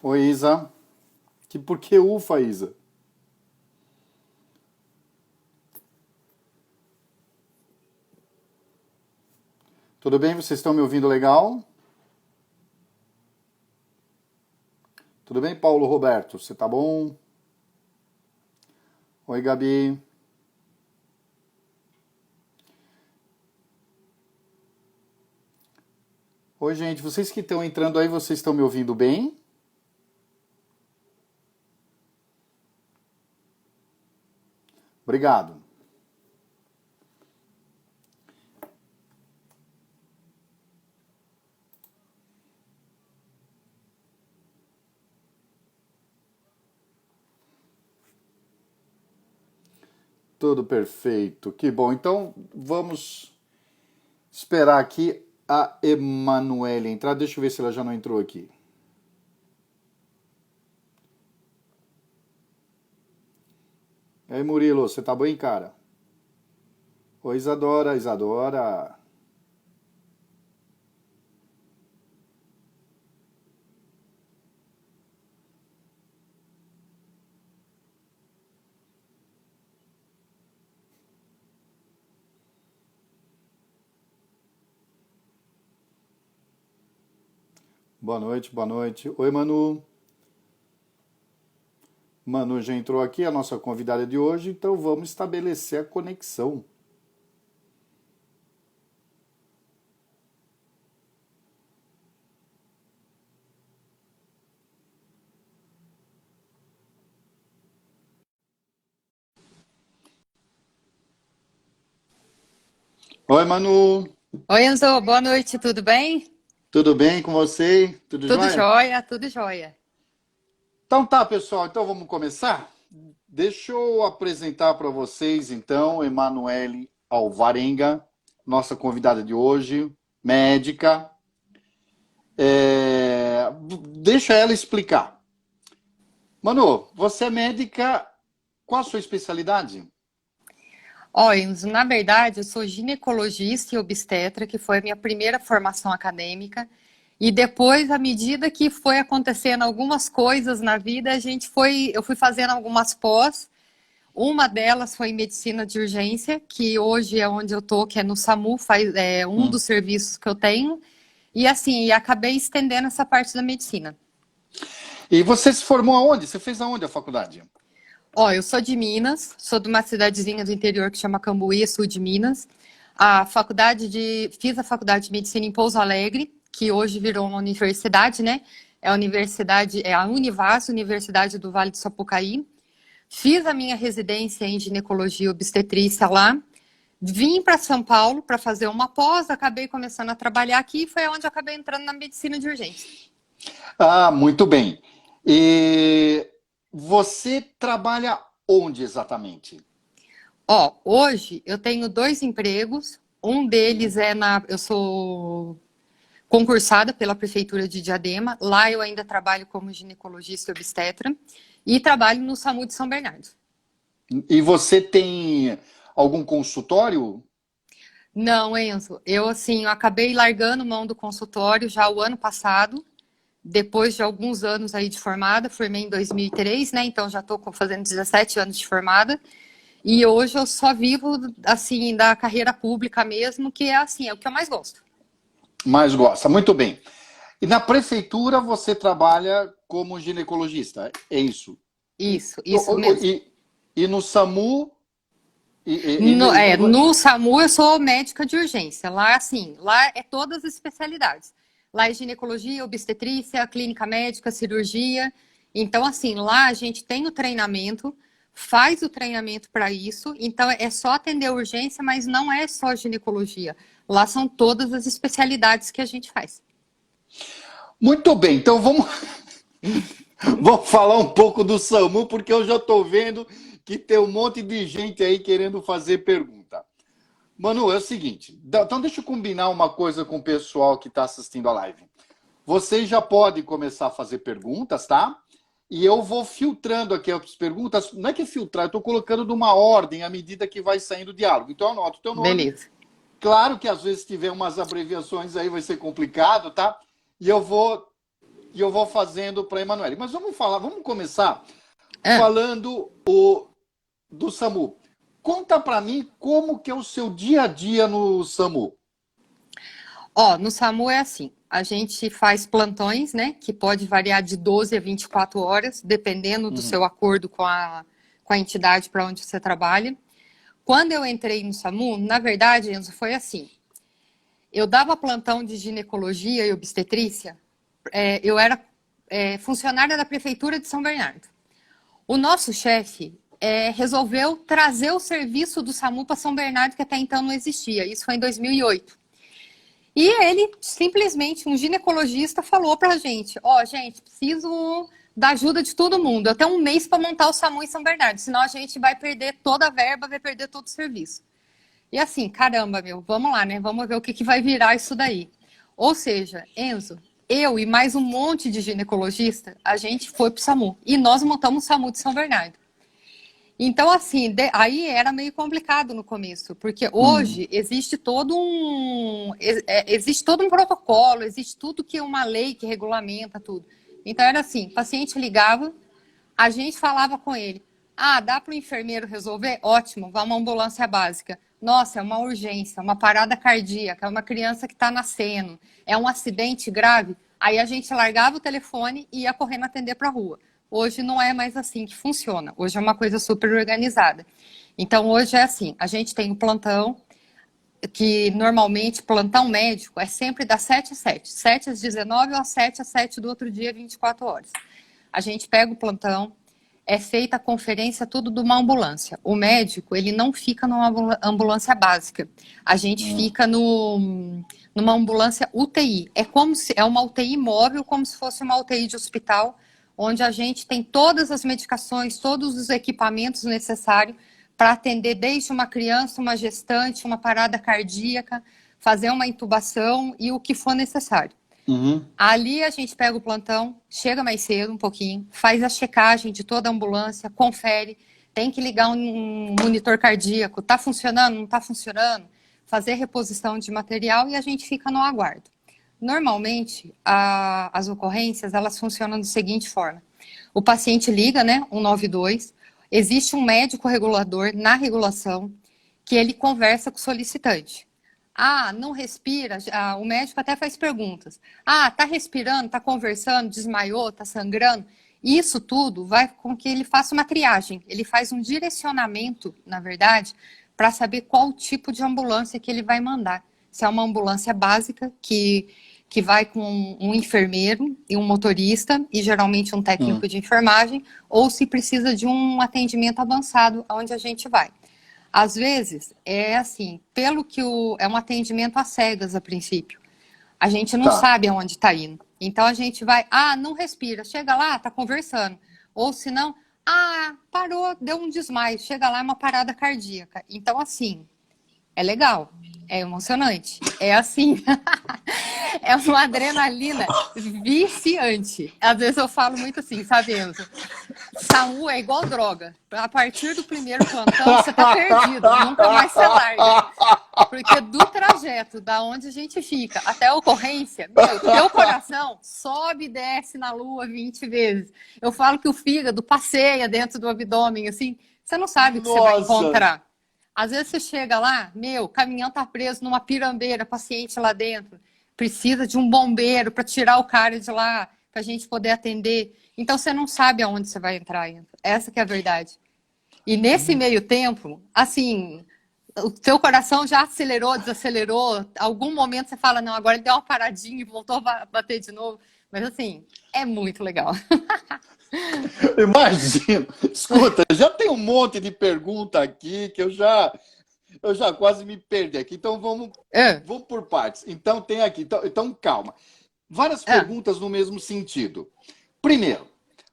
Oi, Isa. Por que ufa, Isa? Tudo bem? Vocês estão me ouvindo legal? Tudo bem, Paulo Roberto? Você tá bom? Oi, Gabi. Oi, gente. Vocês que estão entrando aí, vocês estão me ouvindo bem? Obrigado. Tudo perfeito. Que bom. Então, vamos esperar aqui a Emanuele entrar. Deixa eu ver se ela já não entrou aqui. E aí, Murilo, você tá bem, cara? Oi, Isadora, Isadora. Boa noite, boa noite. Oi, Manu. Manu já entrou aqui, a nossa convidada de hoje, então vamos estabelecer a conexão. Oi, Manu. Oi, Enzo, boa noite, tudo bem? Tudo bem com você? Tudo Tudo jóia? jóia, tudo jóia. Então tá, pessoal, então vamos começar? Deixa eu apresentar para vocês, então, Emanuele Alvarenga, nossa convidada de hoje, médica. Deixa ela explicar. Manu, você é médica, qual a sua especialidade? Ó, Enzo, na verdade, eu sou ginecologista e obstetra, que foi a minha primeira formação acadêmica. E depois, à medida que foi acontecendo algumas coisas na vida, eu fui fazendo algumas pós. Uma delas foi em medicina de urgência, que hoje é onde eu tô, que é no SAMU, é um Hum. dos serviços que eu tenho. E assim, acabei estendendo essa parte da medicina. E você se formou aonde? Você fez aonde a faculdade? Ó, eu sou de Minas, sou de uma cidadezinha do interior que chama Cambuí, sul de Minas. Fiz a faculdade de medicina em Pouso Alegre, que hoje virou uma universidade, né? É a Univas, Universidade do Vale do Sapucaí. Fiz a minha residência em ginecologia e obstetrícia lá. Vim para São Paulo para fazer uma pós, acabei começando a trabalhar aqui e foi onde eu acabei entrando na medicina de urgência. Ah, muito bem. E você trabalha onde exatamente? Ó, hoje eu tenho dois empregos. Um deles eu sou concursada pela Prefeitura de Diadema. Lá eu ainda trabalho como ginecologista e obstetra e trabalho no SAMU de São Bernardo. E você tem algum consultório? Não, Enzo, eu acabei largando mão do consultório já o ano passado, depois de alguns anos aí de formada, formei em 2003, né? Então já estou fazendo 17 anos de formada. E hoje eu só vivo assim da carreira pública mesmo, que é assim, é o que eu mais gosto. Mais gosta, muito bem. E na prefeitura você trabalha como ginecologista, é isso? Isso mesmo. E no SAMU? No SAMU eu sou médica de urgência. Lá, assim, lá é todas as especialidades. Lá é ginecologia, obstetrícia, clínica médica, cirurgia. Então, assim, lá a gente tem o treinamento, faz o treinamento para isso. Então, é só atender a urgência, mas não é só ginecologia. Lá são todas as especialidades que a gente faz. Muito bem, então vamos falar um pouco do SAMU, porque eu já estou vendo que tem um monte de gente aí querendo fazer pergunta. Manu, é o seguinte, então deixa eu combinar uma coisa com o pessoal que está assistindo a live. Você já pode começar a fazer perguntas, tá? E eu vou filtrando aqui as perguntas. Não é que filtrar, eu estou colocando numa ordem à medida que vai saindo o diálogo. Então anota o teu nome. Beleza. Claro que às vezes se tiver umas abreviações aí vai ser complicado, tá? E eu vou e eu vou fazendo para a Emanuele. Mas vamos começar Ah, falando do SAMU. Conta para mim como que é o seu dia a dia no SAMU. ó, no SAMU é assim, a gente faz plantões, né, que pode variar de 12 a 24 horas, dependendo do Uhum. seu acordo com a entidade para onde você trabalha. Quando eu entrei no SAMU, na verdade, Enzo, foi assim, eu dava plantão de ginecologia e obstetrícia, eu era funcionária da Prefeitura de São Bernardo. O nosso chefe resolveu trazer o serviço do SAMU para São Bernardo, que até então não existia. Isso foi em 2008. E ele, simplesmente, um ginecologista, falou para a gente: ó, gente, preciso da ajuda de todo mundo. Eu tenho um mês para montar o SAMU em São Bernardo, senão a gente vai perder toda a verba, vai perder todo o serviço. E assim, caramba, meu, vamos lá, né? Vamos ver o que vai virar isso daí. Ou seja, Enzo, eu e mais um monte de ginecologista, a gente foi pro SAMU. E nós montamos o SAMU de São Bernardo. Então, assim, aí era meio complicado no começo, porque Uhum. hoje existe todo um protocolo, existe tudo que é uma lei que regulamenta tudo. Então era assim, o paciente ligava, a gente falava com ele: ah, dá para o enfermeiro resolver? Ótimo, vai uma ambulância básica. Nossa, é uma urgência, uma parada cardíaca, é uma criança que está nascendo, é um acidente grave. Aí a gente largava o telefone e ia correndo atender para a rua. Hoje não é mais assim que funciona. Hoje é uma coisa super organizada. Então hoje é assim, a gente tem o plantão, que normalmente plantão médico é sempre das 7 às 7. 7 às 19 ou às 7 às 7 do outro dia, 24 horas. A gente pega o plantão, é feita a conferência tudo de uma ambulância. O médico, ele não fica numa ambulância básica. A gente Uhum. fica numa ambulância UTI. É uma UTI móvel, como se fosse uma UTI de hospital, onde a gente tem todas as medicações, todos os equipamentos necessários para atender desde uma criança, uma gestante, uma parada cardíaca, fazer uma intubação e o que for necessário. Uhum. Ali a gente pega o plantão, chega mais cedo um pouquinho, faz a checagem de toda a ambulância, confere, tem que ligar um monitor cardíaco, tá funcionando, não tá funcionando, fazer reposição de material e a gente fica no aguardo. Normalmente, as ocorrências, elas funcionam da seguinte forma: o paciente liga, né, 192, existe um médico regulador na regulação que ele conversa com o solicitante. Ah, não respira. O médico até faz perguntas. Ah, tá respirando, tá conversando, desmaiou, tá sangrando. Isso tudo vai com que ele faça uma triagem. Ele faz um direcionamento, na verdade, para saber qual tipo de ambulância que ele vai mandar. Se é uma ambulância básica, que vai com um enfermeiro e um motorista, e geralmente um Uhum. técnico de enfermagem, ou se precisa de um atendimento avançado, onde a gente vai. Às vezes, é assim, é um atendimento às cegas a princípio. A gente não Tá. sabe aonde está indo. Então a gente vai, não respira, chega lá, tá conversando. Ou se não, parou, deu um desmaio, chega lá, é uma parada cardíaca. Então, assim, é legal, é emocionante, é assim. É uma adrenalina viciante. Às vezes eu falo muito assim, sabe, Enzo? SAMU é igual droga. A partir do primeiro plantão, você tá perdido. Nunca mais você larga. Porque do trajeto, da onde a gente fica até a ocorrência, meu, teu coração sobe e desce na lua 20 vezes. Eu falo que o fígado passeia dentro do abdômen, assim. Você não sabe o que você vai Nossa! encontrar. Às vezes você chega lá, meu, o caminhão tá preso numa pirambeira, paciente lá dentro. Precisa de um bombeiro para tirar o cara de lá, para a gente poder atender. Então você não sabe aonde você vai entrar ainda. Essa que é a verdade. E nesse meio tempo, assim, o teu coração já acelerou, desacelerou. Algum momento você fala, não, agora ele deu uma paradinha e voltou a bater de novo. Mas assim, é muito legal. Imagino. Escuta, já tem um monte de pergunta aqui que eu já quase me perdi aqui. Então Ah, vamos por partes. Então tem aqui. Então calma. Várias ah. perguntas no mesmo sentido. Primeiro,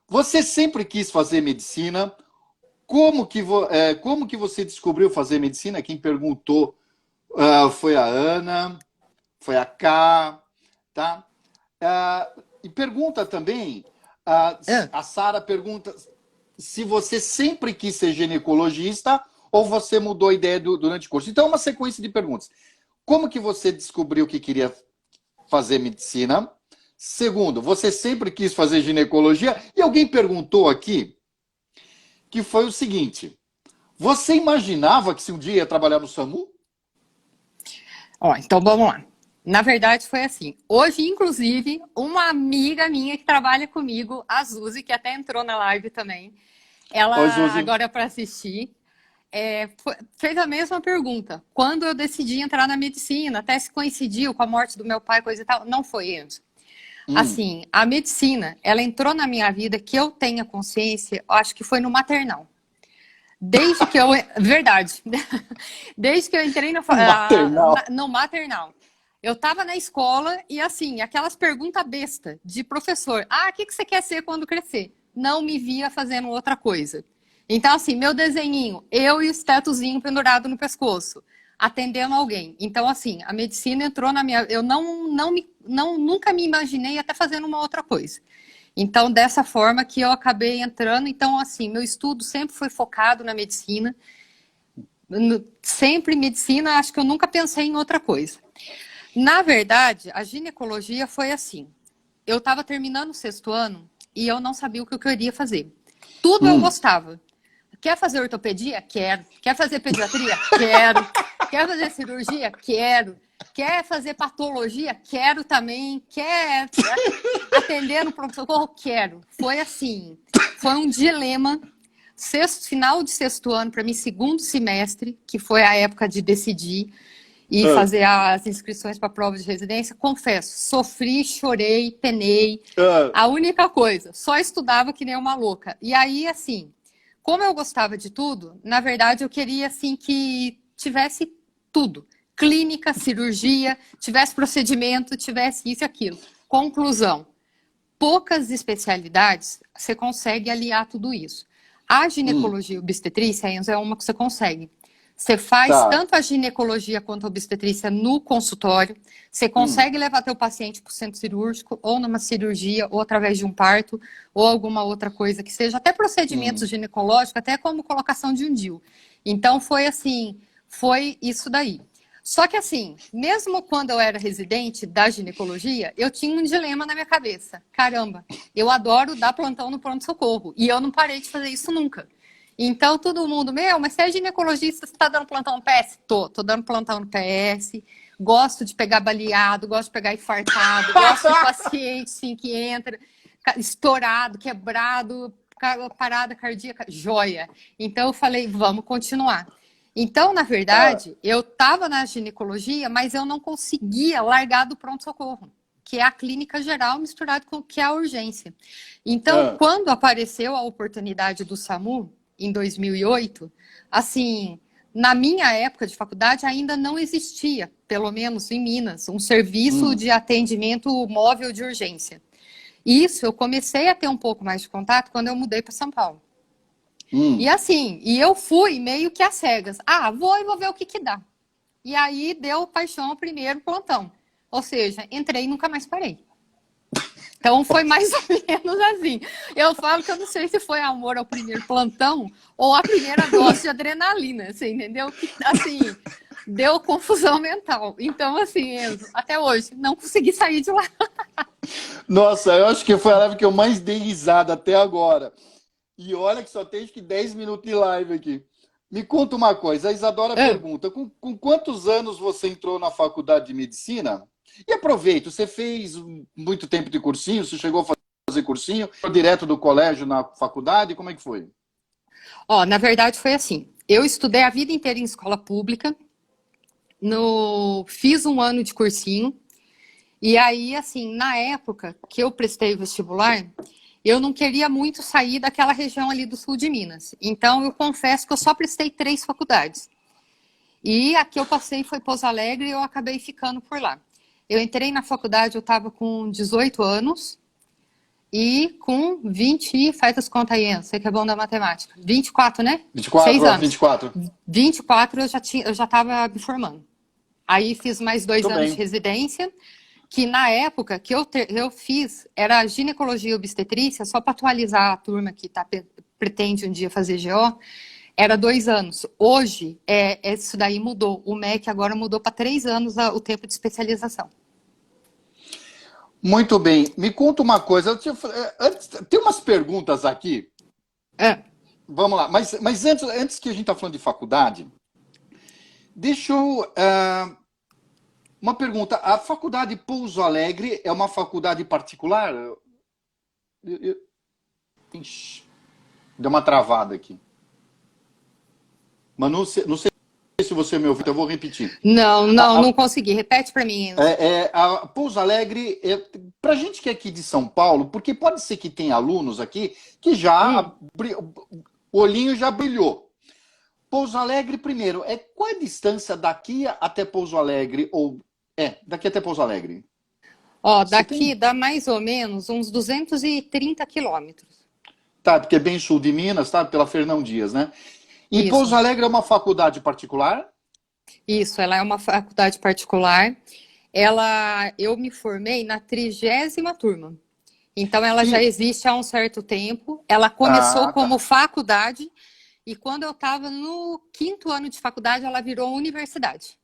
você sempre quis fazer medicina? Como que você descobriu fazer medicina? Quem perguntou foi a Ana, foi a Ká, tá? E pergunta também, Ah. a Sara pergunta se você sempre quis ser ginecologista ou você mudou a ideia durante o curso. Então, é uma sequência de perguntas. Como que você descobriu que queria fazer medicina? Segundo, você sempre quis fazer ginecologia? E alguém perguntou aqui que foi o seguinte: você imaginava que se um dia ia trabalhar no SAMU? Ó, então vamos lá. Na verdade, foi assim. Hoje, inclusive, uma amiga minha que trabalha comigo, a Zuzi, que até entrou na live também, Oi, ela Josi. agora para assistir, fez a mesma pergunta. Quando eu decidi entrar na medicina, até se coincidiu com a morte do meu pai, coisa e tal, não foi, Enzo. Hum. Assim, a medicina, ela entrou na minha vida, que eu tenha consciência, eu acho que foi no maternal. Desde que eu. Verdade. Desde que eu entrei Maternal. no maternal. Eu estava na escola e, assim, aquelas perguntas besta de professor. Ah, o que você quer ser quando crescer? Não me via fazendo outra coisa. Então, assim, meu desenhinho, eu e o estetozinho pendurado no pescoço, atendendo alguém. Então, assim, a medicina entrou na minha. Eu nunca me imaginei até fazendo uma outra coisa. Então, dessa forma que eu acabei entrando. Então, assim, meu estudo sempre foi focado na medicina. Sempre medicina, acho que eu nunca pensei em outra coisa. Na verdade, a ginecologia foi assim. Eu estava terminando o sexto ano e eu não sabia o que eu queria fazer. Tudo eu gostava. Quer fazer ortopedia? Quero. Quer fazer pediatria? Quero. Quer fazer cirurgia? Quero. Quer fazer patologia? Quero também. Quer atender no pronto-socorro? Quero. Foi assim. Foi um dilema. Final de sexto ano, para mim, segundo semestre, que foi a época de decidir e Ah, fazer as inscrições para a prova de residência, confesso, sofri, chorei, penei. ah, A única coisa, só estudava que nem uma louca. E aí, assim, como eu gostava de tudo, na verdade eu queria assim que tivesse tudo. Clínica, cirurgia, tivesse procedimento, tivesse isso e aquilo. Conclusão, poucas especialidades você consegue aliar tudo isso. A hum, ginecologia e obstetrícia, Enzo, é uma que você consegue. Você faz tá. tanto a ginecologia quanto a obstetrícia no consultório. Você Hum, consegue levar teu paciente para o centro cirúrgico, ou numa cirurgia, ou através de um parto, ou alguma outra coisa que seja, até procedimentos hum, ginecológicos, até como colocação de um DIU. Então foi assim, foi isso daí. Só que assim, mesmo quando eu era residente da ginecologia, eu tinha um dilema na minha cabeça. Caramba, eu adoro dar plantão no pronto-socorro. E eu não parei de fazer isso nunca. Então, todo mundo, mas você é ginecologista, você está dando plantão no PS? Tô dando plantão no PS. Gosto de pegar baleado, gosto de pegar infartado, gosto de paciente, sim, que entra estourado, quebrado, parada cardíaca, joia. Então, eu falei, vamos continuar. Então, na ah, verdade, eu estava na ginecologia, mas eu não conseguia largar do pronto-socorro, que é a clínica geral misturado com o que é a urgência. Então, ah, quando apareceu a oportunidade do SAMU, em 2008, assim, na minha época de faculdade ainda não existia, pelo menos em Minas, um serviço hum, de atendimento móvel de urgência. Isso eu comecei a ter um pouco mais de contato quando eu mudei para São Paulo. E hum. assim, e eu fui meio que às cegas. Ah, vou ver o que dá. E aí deu paixão ao primeiro plantão. Ou seja, entrei e nunca mais parei. Então foi mais ou menos assim. Eu falo que eu não sei se foi amor ao primeiro plantão ou a primeira dose de adrenalina, você entendeu? Que assim, deu confusão mental. Então, assim, Enzo, até hoje, não consegui sair de lá. Nossa, eu acho que foi a live que eu mais dei risada até agora. E olha que só tem acho que 10 minutos de live aqui. Me conta uma coisa, a Isadora Ah, pergunta: com quantos anos você entrou na faculdade de medicina? E aproveita, você fez muito tempo de cursinho, você chegou a fazer cursinho, foi direto do colégio na faculdade, como é que foi? ó, na verdade foi assim. Eu estudei a vida inteira em escola pública, fiz um ano de cursinho, e aí, assim, na época que eu prestei o vestibular, eu não queria muito sair daquela região ali do sul de Minas. Então, eu confesso que eu só prestei 3 faculdades. E a que eu passei foi Pouso Alegre e eu acabei ficando por lá. Eu entrei na faculdade, eu estava com 18 anos e com 20, faz as contas aí, você que é bom da matemática. 24, né? 6 24 a anos. 24. 24 eu já estava me formando. Aí fiz mais 2 Muito anos de bem. residência, que na época que eu fiz era ginecologia e obstetrícia, só para atualizar a turma que pretende um dia fazer GO, era 2 anos. Hoje, isso daí mudou. O MEC agora mudou para 3 anos o tempo de especialização. Muito bem. Me conta uma coisa. Tem umas perguntas aqui. É. Vamos lá. Mas antes que a gente está falando de faculdade, deixa eu. Uma pergunta. A faculdade Pouso Alegre é uma faculdade particular? Ixi, deu uma travada aqui. Manu, não sei se você me ouviu, então eu vou repetir. Não, não, A, não a, consegui. Repete para mim, Enzo. a Pouso Alegre, para gente que é aqui de São Paulo, porque pode ser que tenha alunos aqui que Hum. o olhinho já brilhou. Pouso Alegre, primeiro, qual é a distância daqui até Pouso Alegre? Daqui até Pouso Alegre. Ó, Você daqui tem? dá mais ou menos uns 230 quilômetros. Tá, porque é bem sul de Minas, tá? Pela Fernão Dias, né? E Pouso Isso, Alegre é uma faculdade particular? isso. Ela é uma faculdade particular. Eu me formei na 30ª turma. Então, ela já E, existe há um certo tempo. Ela começou tá. como faculdade e quando eu estava no 5º ano de faculdade, ela virou universidade.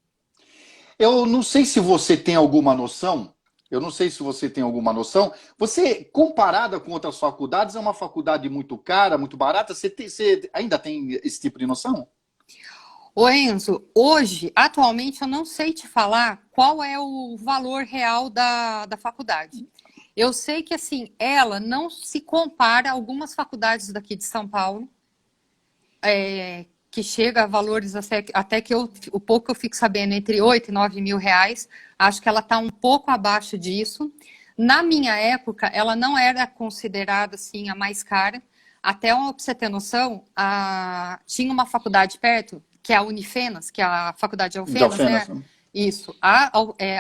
Eu não sei se você tem alguma noção. Eu não sei se você tem alguma noção. Você, comparada com outras faculdades, é uma faculdade muito cara, muito barata. Você ainda tem esse tipo de noção? Ô Enzo, hoje, atualmente, eu não sei te falar qual é o valor real da faculdade. Eu sei que, assim, ela não se compara a algumas faculdades daqui de São Paulo, que chega a valores até que o pouco que eu fico sabendo, entre 8 e 9 mil reais. Acho que ela está um pouco abaixo disso. Na minha época, ela não era considerada, assim, a mais cara. Até para você ter noção, tinha uma faculdade perto, que é a Unifenas, que é a faculdade de De Alfenas, Alfenas, né? né? Isso. A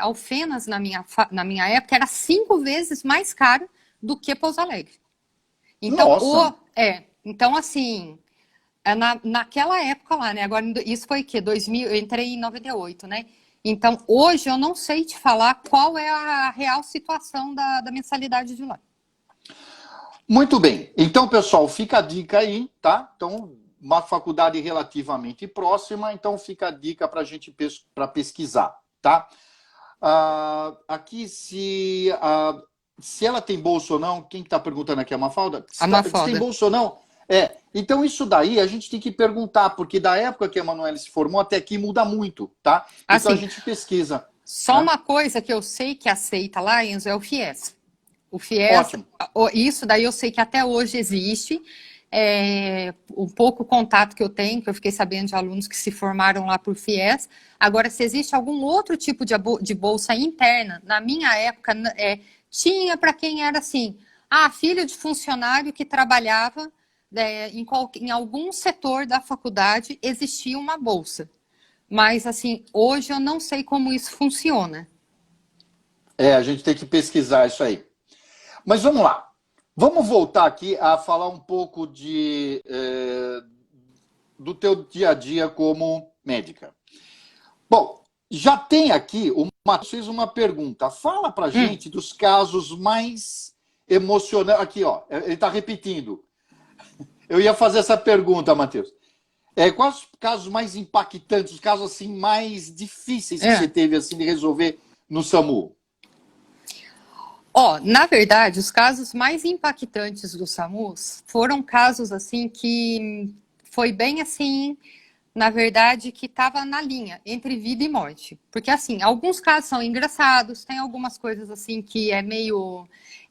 Alfenas, na minha época, era 5 vezes mais cara do que Pouso Alegre. Então, Nossa! então assim, naquela época lá, né? Agora, isso foi o quê? 2000, eu entrei em 98, né? Então, hoje eu não sei te falar qual é a real situação da mensalidade de lá. Muito bem. Então, pessoal, fica a dica aí, tá? Então, uma faculdade relativamente próxima, então fica a dica para a gente para pesquisar, tá? Aqui, se ela tem bolsa ou não, quem está perguntando aqui é a Mafalda? A Se tem Mafalda. bolsa ou não? Então isso daí a gente tem que perguntar, porque da época que a Emanuele se formou até aqui muda muito, tá? Então a Assim, gente pesquisa, só né? uma coisa que eu sei que aceita lá, Enzo, é o FIES. O FIES, Ótimo. isso daí eu sei que até hoje existe. Um pouco contato que eu tenho, que eu fiquei sabendo de alunos que se formaram lá por FIES. Agora, se existe algum outro tipo de bolsa interna, na minha época, tinha para quem era assim, filho de funcionário que trabalhava em algum setor da faculdade, existia uma bolsa. Mas, assim, hoje eu não sei como isso funciona. A gente tem que pesquisar isso aí. Mas vamos lá. Vamos voltar aqui a falar um pouco do teu dia a dia como médica. Bom, já tem aqui, o Matheus fez uma pergunta. Fala pra Hum. gente dos casos mais emocionantes. Aqui, ó, ele está repetindo. Eu ia fazer essa pergunta, Matheus. Quais os casos mais impactantes, os casos assim mais difíceis que você É. teve assim de resolver no SAMU? Na verdade, os casos mais impactantes do SAMUS foram casos assim que foi bem assim, na verdade, que estava na linha entre vida e morte. Porque assim, alguns casos são engraçados, tem algumas coisas assim que é meio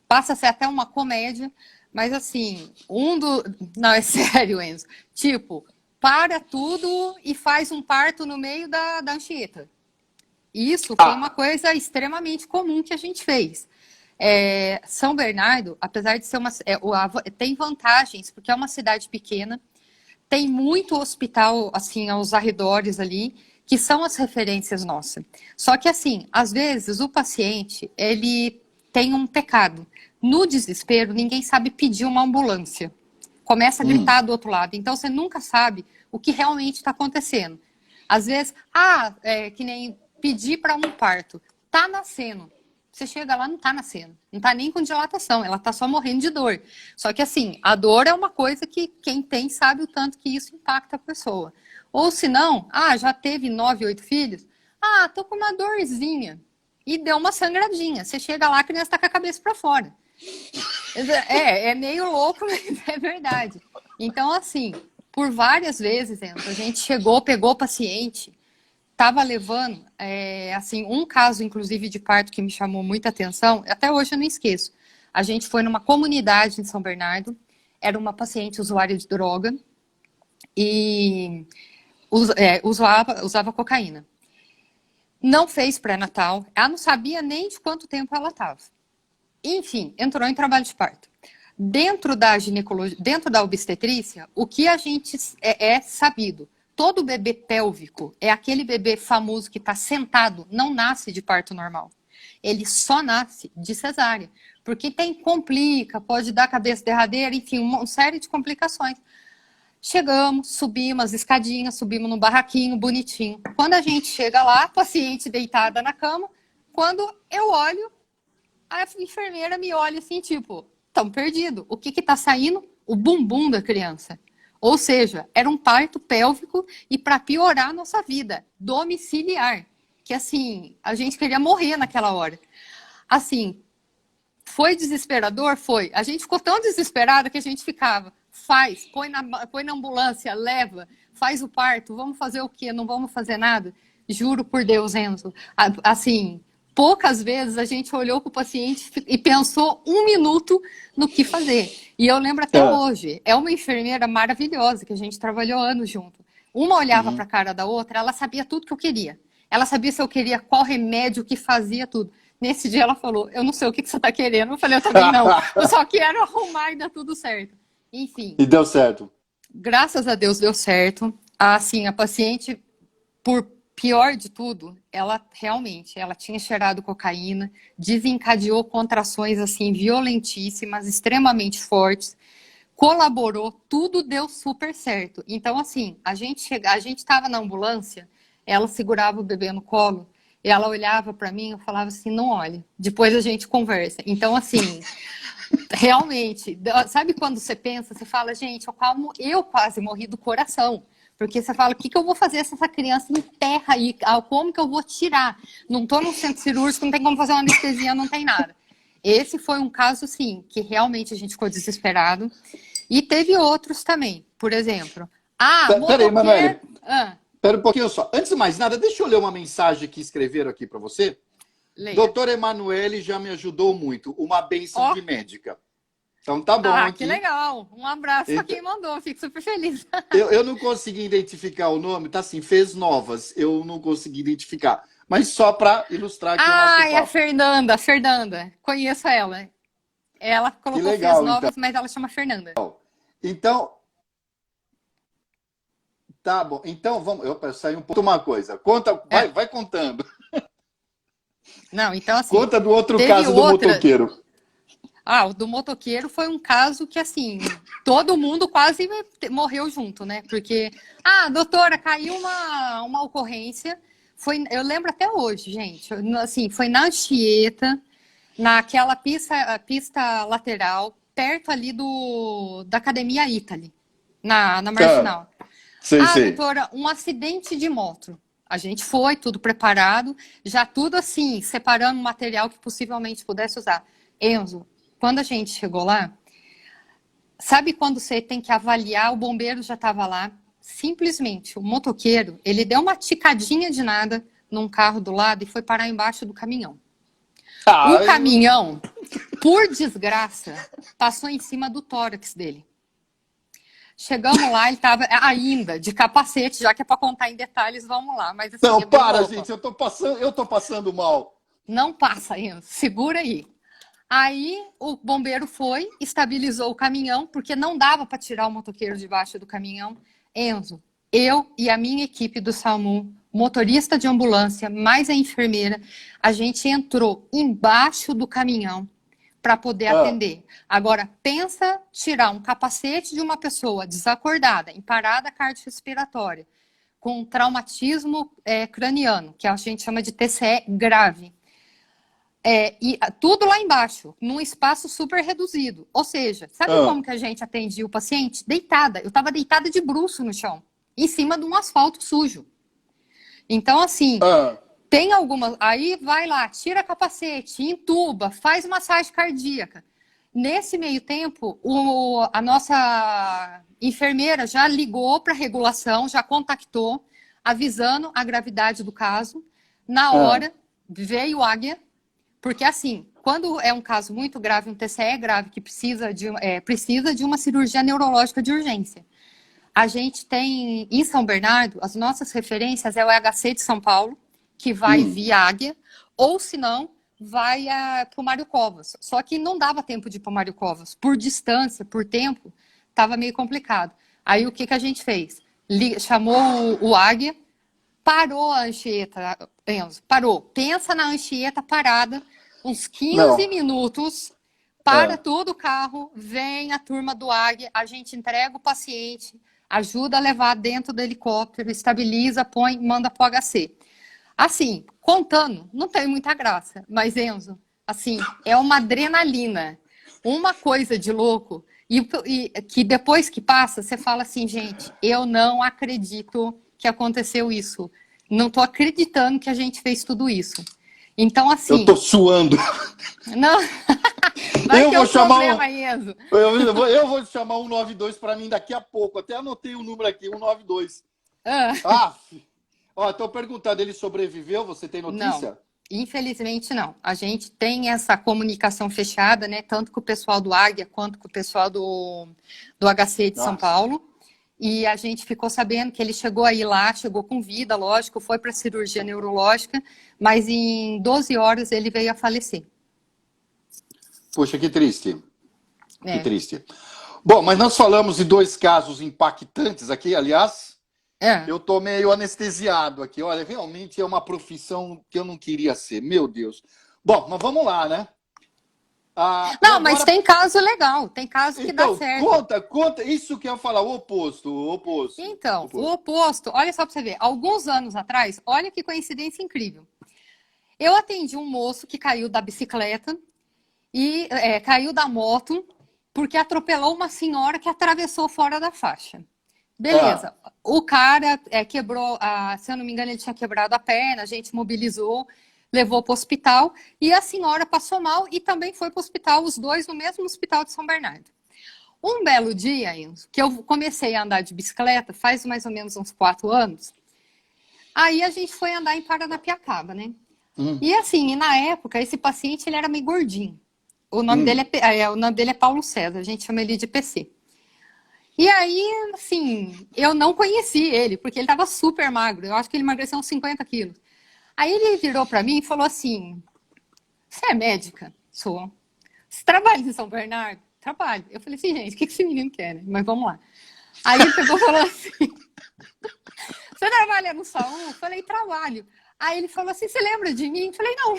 passa a ser até uma comédia, mas assim, não é sério, Enzo. Tipo, para tudo e faz um parto no meio da Anchieta. Isso foi uma Ah, coisa extremamente comum que a gente fez. São Bernardo, apesar de ser tem vantagens, porque é uma cidade pequena, tem muito hospital assim aos arredores ali, que são as referências nossas. Só que assim, às vezes o paciente, ele tem um pecado. No desespero, ninguém sabe pedir uma ambulância. Começa a gritar do outro lado. Então você nunca sabe o que realmente está acontecendo. Às vezes, que nem pedir para um parto. Tá nascendo. Você chega lá, não tá nascendo. Não tá nem com dilatação, ela tá só morrendo de dor. Só que assim, a dor é uma coisa que quem tem sabe o tanto que isso impacta a pessoa. Ou se não, já teve 9, 8 filhos. Tô com uma dorzinha. e deu uma sangradinha. Você chega lá, a criança está com a cabeça para fora. É meio louco, mas é verdade. Então, assim, por várias vezes, Enzo, a gente chegou, pegou o paciente, estava levando, assim, um caso, inclusive, de parto que me chamou muita atenção, até hoje eu não esqueço. A gente foi numa comunidade em São Bernardo, era uma paciente usuária de droga e usava cocaína. Não fez pré-natal, ela não sabia nem de quanto tempo ela estava. Enfim, entrou em trabalho de parto. Dentro da ginecologia, dentro da obstetrícia, o que a gente é sabido, todo bebê pélvico é aquele bebê famoso que está sentado, não nasce de parto normal. Ele só nasce de cesárea, porque complica, pode dar cabeça derradeira, enfim, uma série de complicações. Chegamos, subimos as escadinhas, subimos no barraquinho, bonitinho. Quando a gente chega lá, paciente deitada na cama, quando eu olho, a enfermeira me olha assim, tipo, tão perdido. O que que tá saindo? O bumbum da criança. Ou seja, era um parto pélvico e, para piorar a nossa vida, domiciliar. Que, assim, a gente queria morrer naquela hora. Assim, foi desesperador? Foi. A gente ficou tão desesperada que a gente ficava, põe na ambulância, leva, faz o parto, vamos fazer o quê? Não vamos fazer nada? Juro por Deus, Enzo. Assim, poucas vezes a gente olhou para o paciente e pensou um minuto no que fazer. E eu lembro até hoje, é uma enfermeira maravilhosa que a gente trabalhou anos junto. Uma olhava para a cara da outra, ela sabia tudo que eu queria. Ela sabia se eu queria qual remédio, o que fazia, tudo. Nesse dia ela falou, eu não sei o que você está querendo. Eu falei, eu também não. Eu só quero arrumar e dar tudo certo. Enfim. E deu certo. Graças a Deus deu certo. Assim, a paciente, por pior de tudo, ela tinha cheirado cocaína, desencadeou contrações assim violentíssimas, extremamente fortes, colaborou, tudo deu super certo. Então, assim, a gente estava na ambulância, ela segurava o bebê no colo, e ela olhava para mim, eu falava assim, não olhe, depois a gente conversa. Então, assim, realmente, sabe quando você pensa, você fala, gente, eu quase morri do coração. Porque você fala, o que eu vou fazer se essa criança enterra aí? Como que eu vou tirar? Não estou num centro cirúrgico, não tem como fazer uma anestesia, não tem nada. Esse foi um caso, sim, que realmente a gente ficou desesperado. E teve outros também. Por exemplo, Peraí, Emanuele. Pera um pouquinho só. Antes de mais nada, deixa eu ler uma mensagem que escreveram aqui para você. Leia. Doutora Emanuele já me ajudou muito. Uma bênção de médica. Então tá bom aqui. Que legal. Um abraço para quem mandou, fico super feliz. Eu não consegui identificar o nome, tá assim, fez novas, eu não consegui identificar. Mas só para ilustrar aqui o nosso papo. É a Fernanda. Conheço ela. Ela colocou legal, fez novas, então. Mas ela chama Fernanda. Então, tá bom. Então, vamos, eu saí um pouco uma coisa. Conta, vai contando. Não, então assim... Conta do outro caso do motoqueiro. O do motoqueiro foi um caso que, assim, todo mundo quase morreu junto, né? Porque, doutora, caiu uma ocorrência. Eu lembro até hoje, gente. Assim, foi na Anchieta, naquela pista lateral, perto ali da Academia Italy, na Marginal. Sei. Doutora, um acidente de moto. A gente foi, tudo preparado, já tudo assim, separando o material que possivelmente pudesse usar. Enzo, quando a gente chegou lá, sabe quando você tem que avaliar, o bombeiro já estava lá, simplesmente o motoqueiro, ele deu uma ticadinha de nada num carro do lado e foi parar embaixo do caminhão. O caminhão, por desgraça, passou em cima do tórax dele. Chegamos lá, ele estava ainda de capacete, já que é para contar em detalhes, vamos lá. Mas, assim, não, para, gente, eu tô passando mal. Não passa, Enzo, segura aí. Aí o bombeiro foi, estabilizou o caminhão, porque não dava para tirar o motoqueiro debaixo do caminhão. Enzo, eu e a minha equipe do SAMU, motorista de ambulância, mais a enfermeira, a gente entrou embaixo do caminhão para poder atender. Agora, pensa tirar um capacete de uma pessoa desacordada, em parada cardiorrespiratória, com traumatismo craniano, que a gente chama de TCE grave. E tudo lá embaixo, num espaço super reduzido. Ou seja, sabe como que a gente atendia o paciente? Deitada. Eu estava deitada de bruço no chão, em cima de um asfalto sujo. Então, assim, Tem algumas. Aí vai lá, tira capacete, entuba, faz massagem cardíaca. Nesse meio tempo, a nossa enfermeira já ligou para a regulação, já contactou, avisando a gravidade do caso. Na hora, veio Águia, porque assim, quando é um caso muito grave, um TCE grave, que precisa de uma cirurgia neurológica de urgência. A gente tem, em São Bernardo, as nossas referências é o HC de São Paulo, que vai via Águia, ou se não, vai para o Mário Covas. Só que não dava tempo de ir para o Mário Covas. Por distância, por tempo, estava meio complicado. Aí o que a gente fez? Chamou o Águia, parou a Anchieta, Enzo, parou. Pensa na Anchieta parada, uns 15 minutos, para todo o carro, vem a turma do Águia, a gente entrega o paciente, ajuda a levar dentro do helicóptero, estabiliza, põe, manda para o HC. Assim, contando, não tem muita graça, mas Enzo, assim, é uma adrenalina, uma coisa de louco, e que depois que passa, você fala assim, gente, eu não acredito que aconteceu isso, não tô acreditando que a gente fez tudo isso. Então, assim... Eu tô suando. Não, vai eu ter vou um chamar problema, Enzo. Eu vou chamar 192 para mim daqui a pouco, até anotei o número aqui, 192. Ó, tô perguntando, ele sobreviveu? Você tem notícia? Não, infelizmente não. A gente tem essa comunicação fechada, né? Tanto com o pessoal do Águia quanto com o pessoal do HC de São Paulo. E a gente ficou sabendo que ele chegou aí lá, chegou com vida, lógico, foi para cirurgia neurológica, mas em 12 horas ele veio a falecer. Poxa, que triste. Que triste. Bom, mas nós falamos de 2 casos impactantes aqui, aliás. Eu tô meio anestesiado aqui. Olha, realmente é uma profissão que eu não queria ser. Meu Deus. Bom, mas vamos lá, né? Não, agora... mas tem caso legal. Tem caso que então, dá certo. Conta. Isso que eu ia falar, o oposto. Então, o oposto. Olha só para você ver. Alguns anos atrás, olha que coincidência incrível. Eu atendi um moço que caiu da bicicleta e caiu da moto porque atropelou uma senhora que atravessou fora da faixa. Beleza. O cara quebrou, se eu não me engano, ele tinha quebrado a perna, a gente mobilizou, levou para o hospital e a senhora passou mal e também foi para o hospital, os dois no mesmo hospital de São Bernardo. Um belo dia, Enzo, que eu comecei a andar de bicicleta, faz mais ou menos uns 4 anos, aí a gente foi andar em Paranapiacaba, né? E assim, na época, esse paciente ele era meio gordinho. O nome dele é Paulo César, a gente chama ele de PC. E aí, assim, eu não conheci ele, porque ele estava super magro. Eu acho que ele emagreceu uns 50 quilos. Aí ele virou para mim e falou assim, você é médica? Sou. Você trabalha em São Bernardo? Trabalho. Eu falei assim, gente, o que esse menino quer, né? Mas vamos lá. Aí ele pegou e falou assim, você trabalha no SAMU? Eu falei, trabalho. Aí ele falou assim, você lembra de mim? Eu falei, não.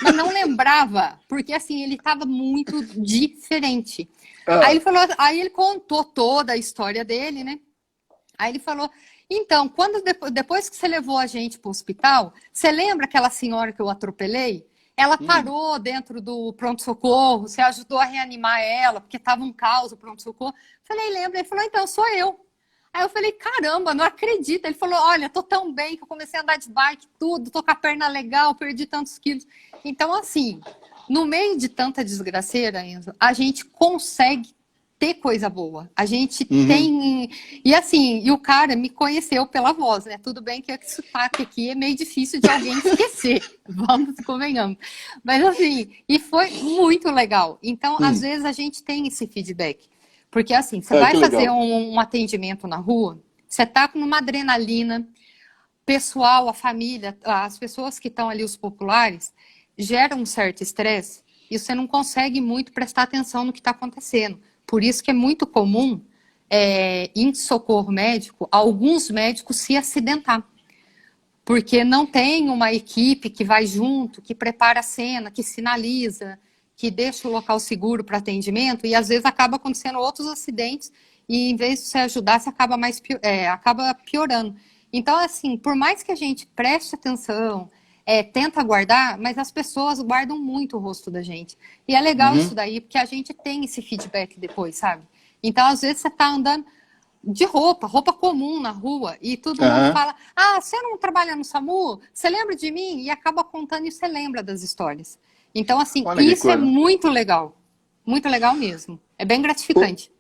Mas não lembrava, porque assim, ele estava muito diferente. Aí ele contou toda a história dele, né? Aí ele falou, então, depois que você levou a gente para o hospital, você lembra aquela senhora que eu atropelei? Ela parou dentro do pronto-socorro, você ajudou a reanimar ela, porque estava um caos o pronto-socorro. Falei, lembra? Ele falou, então, sou eu. Aí eu falei, caramba, não acredito. Ele falou, olha, tô tão bem que eu comecei a andar de bike, tudo, tô com a perna legal, perdi tantos quilos. Então, assim, no meio de tanta desgraceira, Enzo, a gente consegue ter coisa boa. A gente tem... E assim, e o cara me conheceu pela voz, né? Tudo bem que esse sotaque aqui é meio difícil de alguém esquecer. Vamos, convenhamos. Mas assim, e foi muito legal. Então, às vezes, a gente tem esse feedback. Porque assim, você vai fazer um atendimento na rua, você tá numa adrenalina, pessoal, a família, as pessoas que estão ali, os populares, geram um certo estresse e você não consegue muito prestar atenção no que está acontecendo. Por isso que é muito comum, em socorro médico, alguns médicos se acidentar. Porque não tem uma equipe que vai junto, que prepara a cena, que sinaliza, que deixa o local seguro para atendimento, e às vezes acaba acontecendo outros acidentes, e em vez de você ajudar, você acaba piorando. Então, assim, por mais que a gente preste atenção, tenta guardar, mas as pessoas guardam muito o rosto da gente. E é legal isso daí, porque a gente tem esse feedback depois, sabe? Então, às vezes, você está andando, de roupa comum na rua, e todo mundo Aham. fala, ah, você não trabalha no SAMU? Você lembra de mim? E acaba contando e você lembra das histórias. Então, assim, Olha que isso é coisa. muito legal mesmo. É bem Ô, gratificante.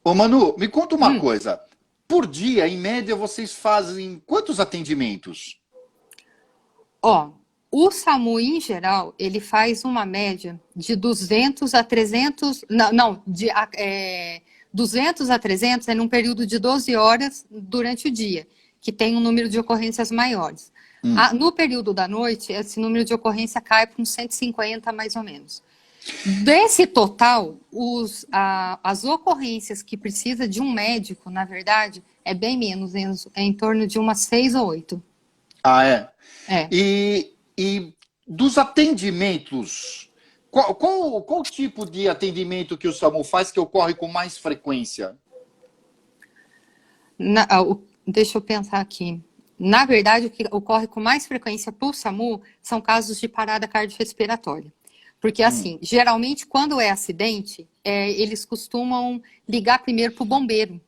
ô, Manu, me conta uma Hum. coisa. Por dia, em média, vocês fazem quantos atendimentos? Ó, o SAMU, em geral, ele faz uma média de 200 a 300, não, 200 a 300 é num período de 12 horas durante o dia, que tem um número de ocorrências maiores. Hum. No período da noite, esse número de ocorrência cai para uns 150, mais ou menos. Desse total, as ocorrências que precisa de um médico, na verdade, é bem menos, é em torno de umas 6 ou 8. Ah, é? É. E dos atendimentos, qual tipo de atendimento que o SAMU faz que ocorre com mais frequência? Deixa eu pensar aqui. Na verdade, o que ocorre com mais frequência para o SAMU são casos de parada cardiorrespiratória. Porque, Hum. assim, geralmente, quando é acidente, eles costumam ligar primeiro para o bombeiro.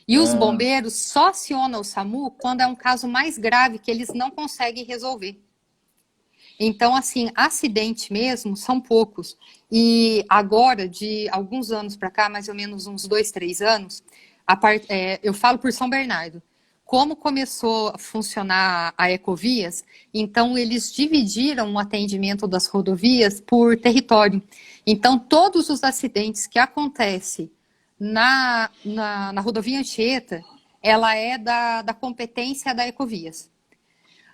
E os Ah, bombeiros só acionam o SAMU quando é um caso mais grave que eles não conseguem resolver. Então, assim, acidente mesmo são poucos. E agora, de alguns anos para cá, mais ou menos uns 2, 3 anos, eu falo por São Bernardo. Como começou a funcionar a Ecovias, então eles dividiram o atendimento das rodovias por território. Então, todos os acidentes que acontecem na rodovia Anchieta, ela é da competência da Ecovias.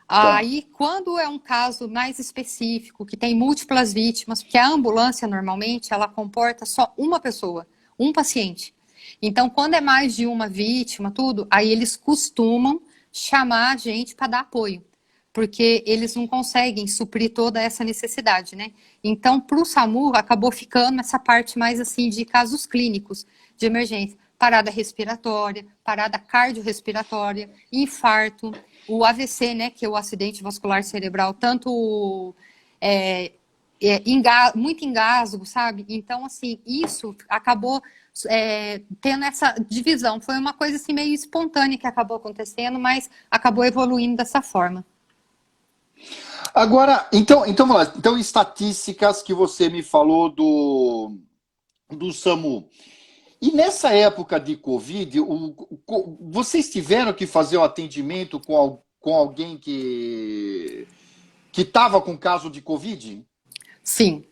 tá. Aí, quando é um caso mais específico, que tem múltiplas vítimas, porque a ambulância normalmente ela comporta só uma pessoa, um paciente. Então, quando é mais de uma vítima, tudo, aí eles costumam chamar a gente para dar apoio, porque eles não conseguem suprir toda essa necessidade, né? Então, para o SAMU, acabou ficando essa parte mais assim de casos clínicos, de emergência, parada respiratória, parada cardiorrespiratória, infarto, o AVC, né, que é o acidente vascular cerebral, tanto é, muito engasgo, sabe? Então, assim, isso acabou tendo essa divisão. Foi uma coisa assim meio espontânea que acabou acontecendo, mas acabou evoluindo dessa forma. Agora, então vamos lá. Então, estatísticas que você me falou do SAMU. E nessa época de Covid, vocês tiveram que fazer o atendimento com alguém que estava com caso de Covid? Sim.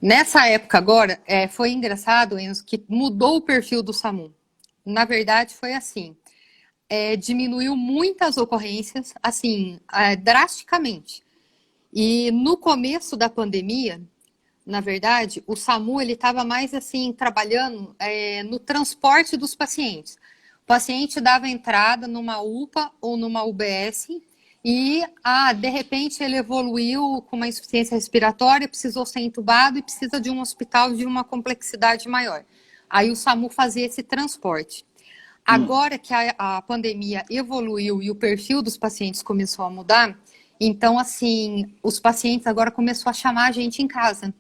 Nessa época agora, foi engraçado, Enzo, que mudou o perfil do SAMU. Na verdade, foi assim. Diminuiu muitas ocorrências, assim, drasticamente. E no começo da pandemia, na verdade, o SAMU ele estava mais assim trabalhando no transporte dos pacientes. O paciente dava entrada numa UPA ou numa UBS e, de repente, ele evoluiu com uma insuficiência respiratória, precisou ser entubado e precisa de um hospital de uma complexidade maior. Aí o SAMU fazia esse transporte. Hum. Agora que a pandemia evoluiu e o perfil dos pacientes começou a mudar, então, assim, os pacientes agora começaram a chamar a gente em casa.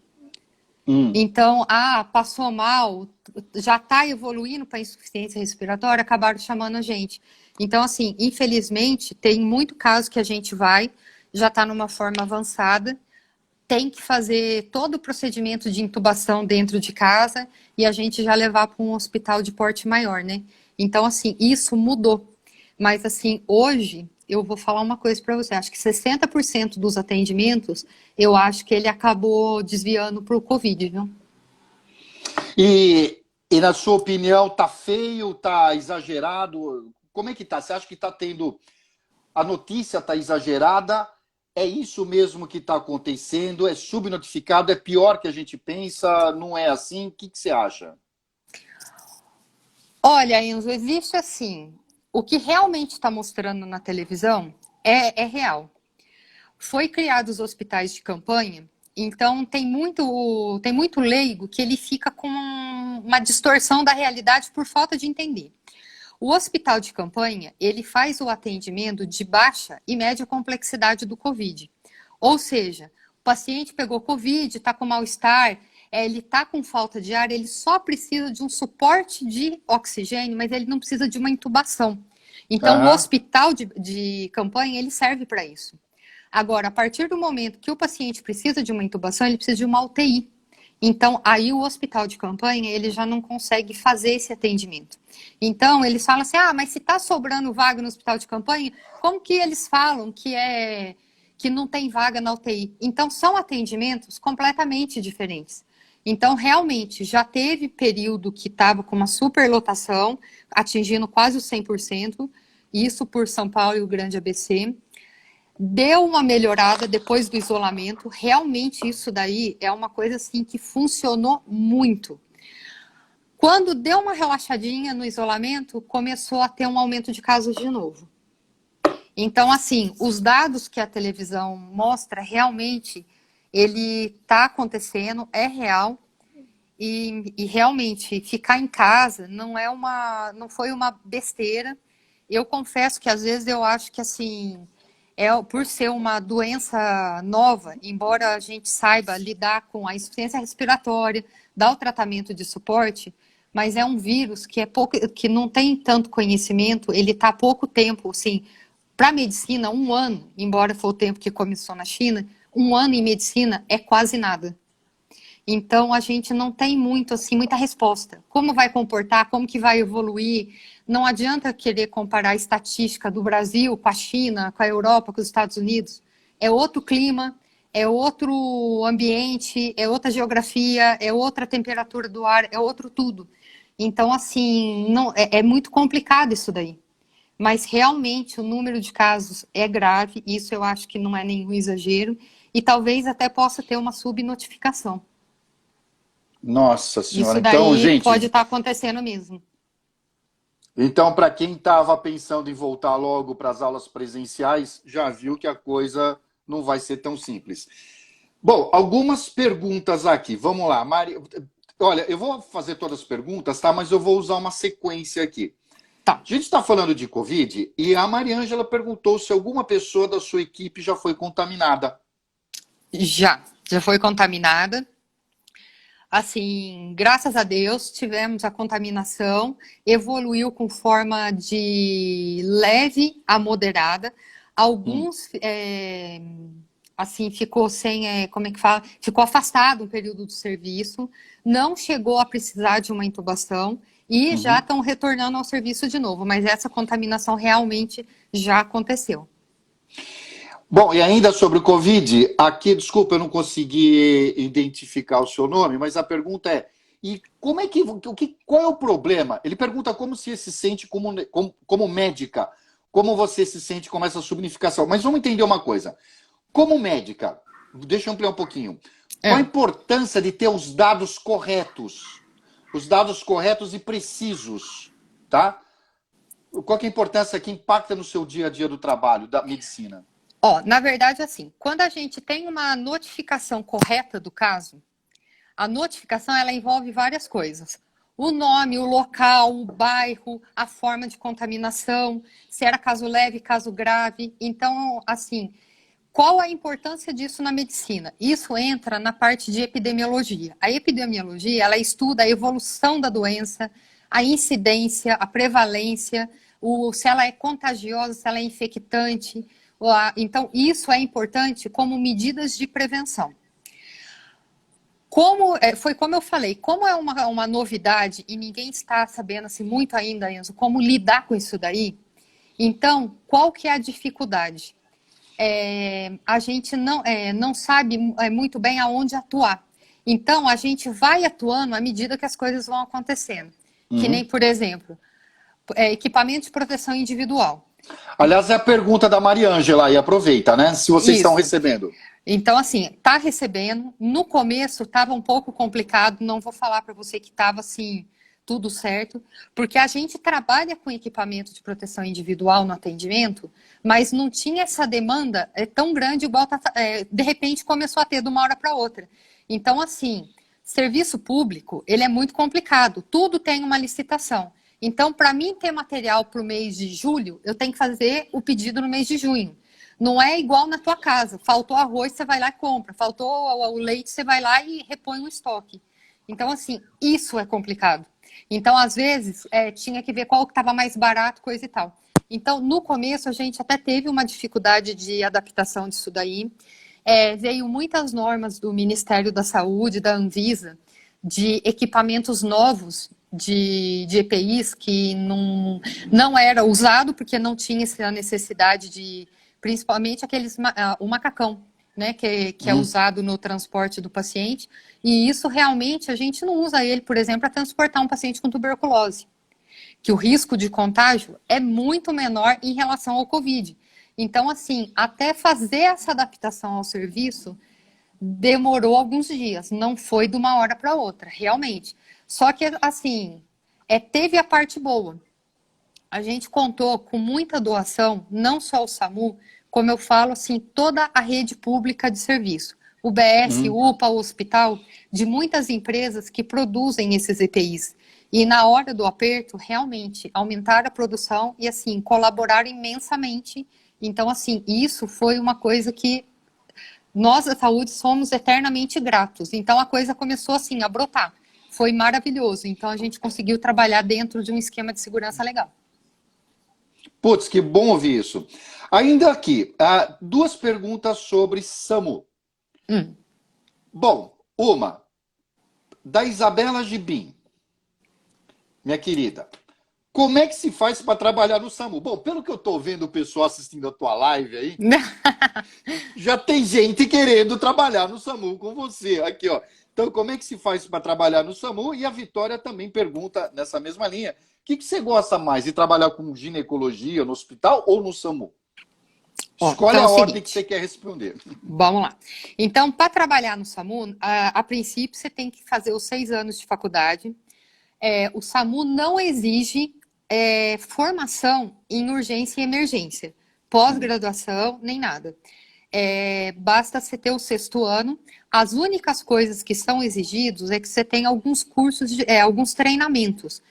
Hum. Então, passou mal, já está evoluindo para insuficiência respiratória, acabaram chamando a gente. Então, assim, infelizmente, tem muito caso que a gente vai, já está numa forma avançada, tem que fazer todo o procedimento de intubação dentro de casa e a gente já levar para um hospital de porte maior, né? Então, assim, isso mudou. Mas, assim, hoje, eu vou falar uma coisa para você. Acho que 60% dos atendimentos, eu acho que ele acabou desviando para o Covid, viu? E na sua opinião, tá feio, tá exagerado? Como é que tá? Você acha que tá tendo. A notícia tá exagerada? É isso mesmo que está acontecendo? É subnotificado? É pior que a gente pensa? Não é assim? O que você acha? Olha, Enzo, existe assim. O que realmente está mostrando na televisão é real. Foi criados os hospitais de campanha, então tem muito leigo que ele fica com uma distorção da realidade por falta de entender. O hospital de campanha, ele faz o atendimento de baixa e média complexidade do COVID. Ou seja, o paciente pegou COVID, está com mal-estar, ele está com falta de ar, ele só precisa de um suporte de oxigênio, mas ele não precisa de uma intubação. Então, o hospital de campanha, ele serve para isso. Agora, a partir do momento que o paciente precisa de uma intubação, ele precisa de uma UTI. Então, aí o hospital de campanha, ele já não consegue fazer esse atendimento. Então, eles falam assim, mas se está sobrando vaga no hospital de campanha, como que eles falam que não tem vaga na UTI? Então, são atendimentos completamente diferentes. Então, realmente, já teve período que estava com uma superlotação, atingindo quase os 100%, isso por São Paulo e o Grande ABC. Deu uma melhorada depois do isolamento. Realmente isso daí é uma coisa assim que funcionou muito. Quando deu uma relaxadinha no isolamento, começou a ter um aumento de casos de novo. Então, assim, os dados que a televisão mostra, realmente, ele está acontecendo, é real. E realmente, ficar em casa não foi uma besteira. Eu confesso que às vezes eu acho que, assim, por ser uma doença nova, embora a gente saiba lidar com a insuficiência respiratória, dar o tratamento de suporte, mas é um vírus que não tem tanto conhecimento, ele está há pouco tempo, assim, para a medicina, 1 ano, embora foi o tempo que começou na China, 1 ano em medicina é quase nada. Então, a gente não tem muita resposta. Como vai comportar, como que vai evoluir? Não adianta querer comparar a estatística do Brasil com a China, com a Europa, com os Estados Unidos. É outro clima, é outro ambiente, é outra geografia, é outra temperatura do ar, é outro tudo. Então, assim, é muito complicado isso daí. Mas, realmente, o número de casos é grave, isso eu acho que não é nenhum exagero, e talvez até possa ter uma subnotificação. Nossa senhora, Isso daí então, gente, pode estar acontecendo mesmo. então, para quem estava pensando em voltar logo para as aulas presenciais, já viu que a coisa não vai ser tão simples. Bom, algumas perguntas aqui. Vamos lá, Mari. Olha, eu vou fazer todas as perguntas, tá? Mas eu vou usar uma sequência aqui. Tá. A gente está falando de Covid e a Mariângela perguntou se alguma pessoa da sua equipe já foi contaminada. Já foi contaminada. Assim, graças a Deus, tivemos a contaminação, evoluiu com forma de leve a moderada. Alguns, assim, ficou sem, como é que fala? Ficou afastado um período do serviço, não chegou a precisar de uma intubação e já estão retornando ao serviço de novo, mas essa contaminação realmente já aconteceu. Bom, e ainda sobre o Covid, aqui, desculpa, eu não consegui identificar o seu nome, mas a pergunta é, e como é qual é o problema? Ele pergunta como se sente como médica, como você se sente com essa subnotificação. Mas vamos entender uma coisa. Como médica, deixa eu ampliar um pouquinho, qual a importância de ter os dados corretos e precisos, tá? Qual que é a importância que impacta no seu dia a dia do trabalho, da medicina? Na verdade, assim, quando a gente tem uma notificação correta do caso, a notificação ela envolve várias coisas. O nome, o local, o bairro, a forma de contaminação, se era caso leve, caso grave. Então, assim, qual a importância disso na medicina? Isso entra na parte de epidemiologia. A epidemiologia, ela estuda a evolução da doença, a incidência, a prevalência, se ela é contagiosa, se ela é infectante. Então, isso é importante como medidas de prevenção. Foi como eu falei, como é uma novidade e ninguém está sabendo assim, muito ainda, Enzo, como lidar com isso daí, então, qual que é a dificuldade? A gente não sabe muito bem aonde atuar. Então, a gente vai atuando à medida que as coisas vão acontecendo. Que nem, por exemplo, equipamento de proteção individual. Aliás, é a pergunta da Mariângela aí, aproveita, né? Se vocês estão recebendo. Então, assim, tá recebendo. No começo estava um pouco complicado, não vou falar para você que estava assim, tudo certo, porque a gente trabalha com equipamento de proteção individual no atendimento, mas não tinha essa demanda tão grande igual de repente começou a ter de uma hora para outra. Então, assim, serviço público, ele é muito complicado, tudo tem uma licitação. Então, para mim ter material para o mês de julho, eu tenho que fazer o pedido no mês de junho. Não é igual na tua casa. Faltou arroz, você vai lá e compra. Faltou o leite, você vai lá e repõe o estoque. Então, assim, isso é complicado. Então, às vezes, tinha que ver qual que estava mais barato, coisa e tal. Então, no começo, a gente até teve uma dificuldade de adaptação disso daí. Veio muitas normas do Ministério da Saúde, da Anvisa, de equipamentos novos de EPIs que não era usado porque não tinha essa necessidade de, principalmente o macacão, né, que é usado no transporte do paciente, e isso realmente a gente não usa ele, por exemplo, para transportar um paciente com tuberculose, que o risco de contágio é muito menor em relação ao Covid. Então, assim, até fazer essa adaptação ao serviço demorou alguns dias, não foi de uma hora para outra, realmente. Só que, assim, teve a parte boa. A gente contou com muita doação, não só o SAMU, como eu falo, assim, toda a rede pública de serviço. O BS, UPA, o hospital, de muitas empresas que produzem esses EPIs. E na hora do aperto, realmente, aumentaram a produção e, assim, colaboraram imensamente. Então, assim, isso foi uma coisa que nós da saúde somos eternamente gratos. Então a coisa começou assim a brotar. Foi maravilhoso. Então a gente conseguiu trabalhar dentro de um esquema de segurança legal. Putz, que bom ouvir isso. Ainda aqui, duas perguntas sobre SAMU. Bom, uma, da Isabela Gibim, minha querida. Como é que se faz para trabalhar no SAMU? Bom, pelo que eu estou vendo o pessoal assistindo a tua live aí, já tem gente querendo trabalhar no SAMU com você. Aqui, ó. Então, como é que se faz para trabalhar no SAMU? E a Vitória também pergunta nessa mesma linha. O que você gosta mais, de trabalhar com ginecologia no hospital ou no SAMU? Escolhe então, a ordem que você quer responder. Vamos lá. Então, para trabalhar no SAMU, a princípio, você tem que fazer os 6 anos de faculdade. O SAMU não exige formação em urgência e emergência, pós-graduação, nem nada. Basta você ter o 6º ano. As únicas coisas que são exigidos é que você tenha alguns cursos, alguns treinamentos,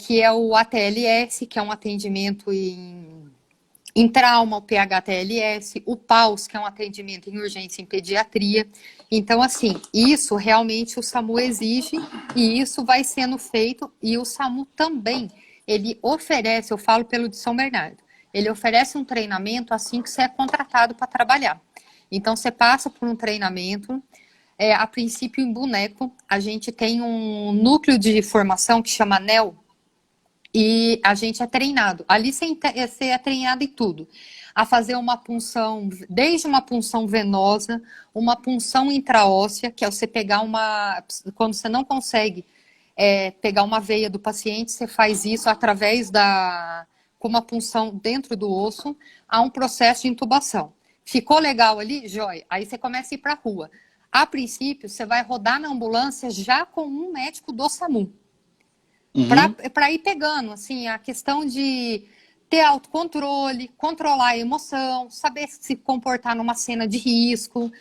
que é o ATLS, que é um atendimento em trauma, o PHTLS, o PAUS, que é um atendimento em urgência em pediatria. Então, assim, isso realmente o SAMU exige e isso vai sendo feito. E o SAMU também, ele oferece, eu falo pelo de São Bernardo, ele oferece um treinamento assim que você é contratado para trabalhar. Então, você passa por um treinamento, a princípio em Boneco, a gente tem um núcleo de formação que chama NEL, e a gente é treinado. Ali você é treinado em tudo. A fazer uma punção, desde uma punção venosa, uma punção intraóssea, que é você pegar quando você não consegue pegar uma veia do paciente, você faz isso através com uma punção dentro do osso, há um processo de intubação. Ficou legal ali? Jóia. Aí você começa a ir para a rua. A princípio, você vai rodar na ambulância já com um médico do SAMU. Para ir pegando, assim, a questão de ter autocontrole, controlar a emoção, saber se comportar numa cena de risco,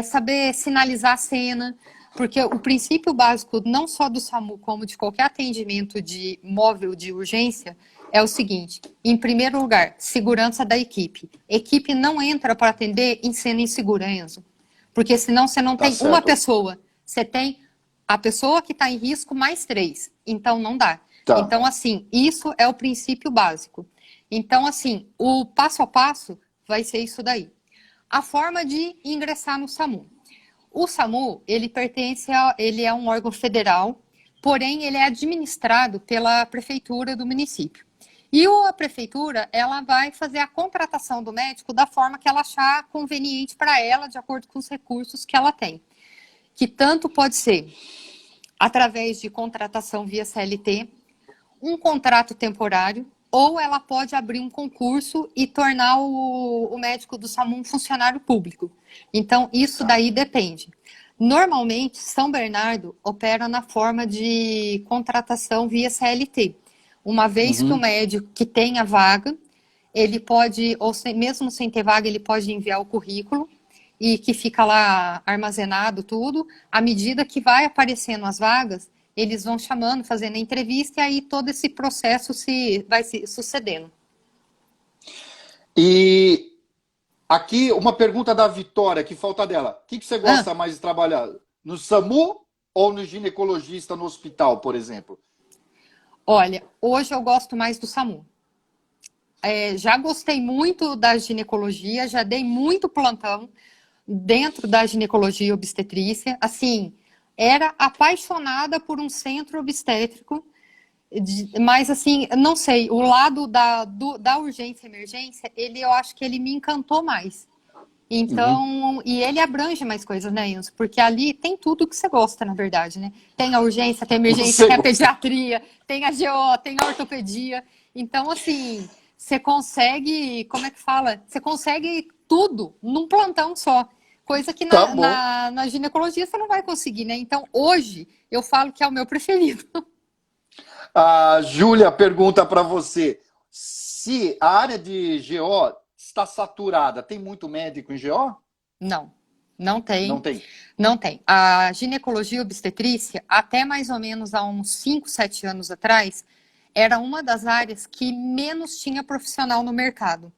saber sinalizar a cena, porque o princípio básico, não só do SAMU, como de qualquer atendimento de móvel de urgência, é o seguinte: em primeiro lugar, segurança da equipe. Equipe não entra para atender em cena insegura, Enzo, porque senão você não tem uma pessoa, você tem a pessoa que está em risco mais 3, então não dá. Tá. Então, assim, isso é o princípio básico. Então, assim, o passo a passo vai ser isso daí. A forma de ingressar no SAMU. O SAMU, ele é um órgão federal, porém ele é administrado pela prefeitura do município. E a prefeitura, ela vai fazer a contratação do médico da forma que ela achar conveniente para ela, de acordo com os recursos que ela tem. Que tanto pode ser através de contratação via CLT, um contrato temporário, ou ela pode abrir um concurso e tornar o médico do SAMU um funcionário público. Então, isso daí depende. Normalmente, São Bernardo opera na forma de contratação via CLT. Uma vez que o médico que tenha vaga, ele pode, mesmo sem ter vaga, ele pode enviar o currículo, e que fica lá armazenado tudo. À medida que vai aparecendo as vagas, eles vão chamando, fazendo a entrevista, e aí todo esse processo vai se sucedendo. E Aqui, uma pergunta da Vitória, que falta dela. O que você Ah, gosta mais de trabalhar? No SAMU ou no ginecologista no hospital, por exemplo? olha, hoje eu gosto mais do SAMU. Já gostei muito da ginecologia, já dei muito plantão dentro da ginecologia e obstetrícia. Assim, era apaixonada por um centro obstétrico, mas assim, não sei, o lado da urgência e emergência, eu acho que ele me encantou mais. Uhum. Então, e ele abrange mais coisas, né, Enzo? Porque ali tem tudo que você gosta, na verdade, né? Tem a urgência, tem a emergência, Você tem a gosta. pediatria, tem a GO, tem a ortopedia. Então, assim, você consegue, como é que fala? Você consegue tudo num plantão só. Coisa que Tá na, bom. na, na ginecologia você não vai conseguir, né? Então, hoje, eu falo que é o meu preferido. A Júlia pergunta para você se a área de GO está saturada. Tem muito médico em GO? Não, não Não tem. tem. Não tem. A ginecologia e obstetrícia, até mais ou menos há uns 5, 7 anos atrás, era uma das áreas que menos tinha profissional no mercado.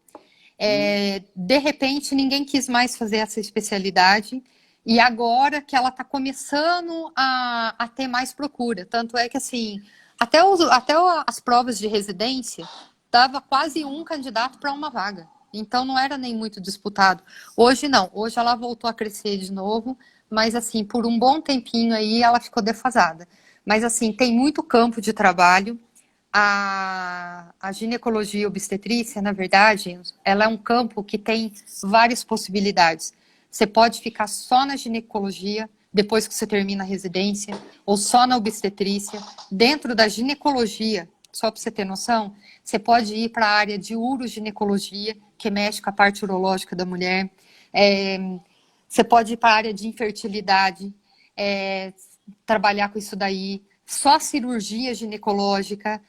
Hum. De repente, ninguém quis mais fazer essa especialidade, e agora que ela está começando a ter mais procura. Tanto é que, assim, até as provas de residência, dava quase um candidato para uma vaga. Então, não era nem muito disputado. Hoje, não. Hoje, ela voltou a crescer de novo, mas, assim, por um bom tempinho aí, ela ficou defasada. Mas, assim, tem muito campo de trabalho. A ginecologia e obstetrícia, na verdade, ela é um campo que tem várias possibilidades. Você pode ficar só na ginecologia, depois que você termina a residência, ou só na obstetrícia. Dentro da ginecologia, só para você ter noção, você pode ir para a área de uroginecologia, que mexe com a parte urológica da mulher. É, Você pode ir para a área de infertilidade, é, trabalhar com isso daí. Só cirurgia ginecológica,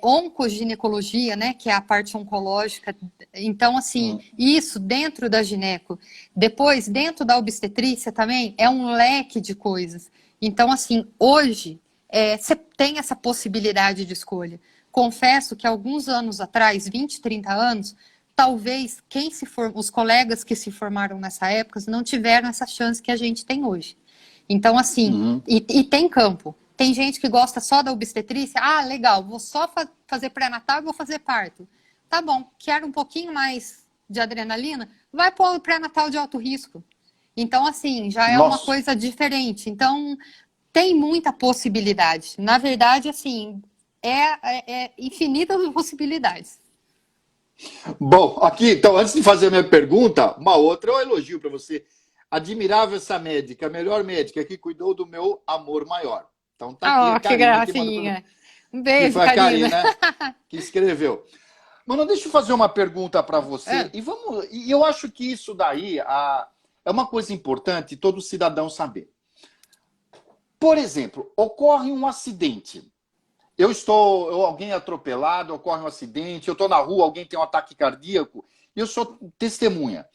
oncoginecologia, né, que é a parte oncológica. Então, assim, Hum. isso dentro da gineco. Depois, dentro da obstetrícia também, é um leque de coisas. Então, assim, hoje, você tem essa possibilidade de escolha. Confesso que alguns anos atrás, 20, 30 anos, talvez os colegas que se formaram nessa época não tiveram essa chance que a gente tem hoje. Então, assim, Uhum. e tem campo. Tem gente que gosta só da obstetrícia. Ah, legal, vou só fazer pré-natal e vou fazer parto. Tá bom, quero um pouquinho mais de adrenalina? Vai para o pré-natal de alto risco. Então, assim, já é uma Nossa. coisa diferente. Então, tem muita possibilidade. Na verdade, assim, é infinitas possibilidades. Bom, aqui, então, antes de fazer a minha pergunta, uma outra, eu elogio para você. Admirável essa médica, a melhor médica que cuidou do meu amor maior. Então tá aqui a Oh, que Karina que mandou para gracinha. Um que beijo, foi a Karina. Karina que escreveu. Mano, deixa eu fazer uma pergunta para você. Ah, E eu acho que isso daí é uma coisa importante todo cidadão saber. Por exemplo, ocorre um acidente. Alguém é atropelado, ocorre um acidente, eu estou na rua, alguém tem um ataque cardíaco, e eu sou testemunha.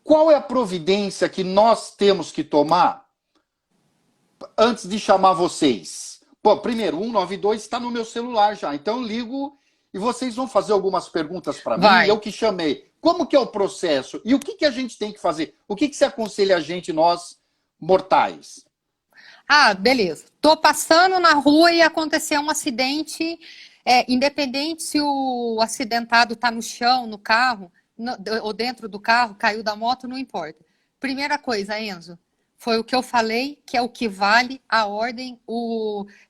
Qual é a providência que nós temos que tomar antes de chamar vocês? Pô, primeiro, 192 está no meu celular já, então eu ligo e vocês vão fazer algumas perguntas para mim, eu vai. que chamei. Como que é o processo? E o que, que a gente tem que fazer? O que, que você aconselha a gente, nós, mortais? Ah, beleza. Tô passando na rua e aconteceu um acidente, independente se o acidentado está no chão, no carro, ou dentro do carro, caiu da moto, não importa. Primeira coisa, Enzo, foi o que eu falei, que é o que vale a ordem,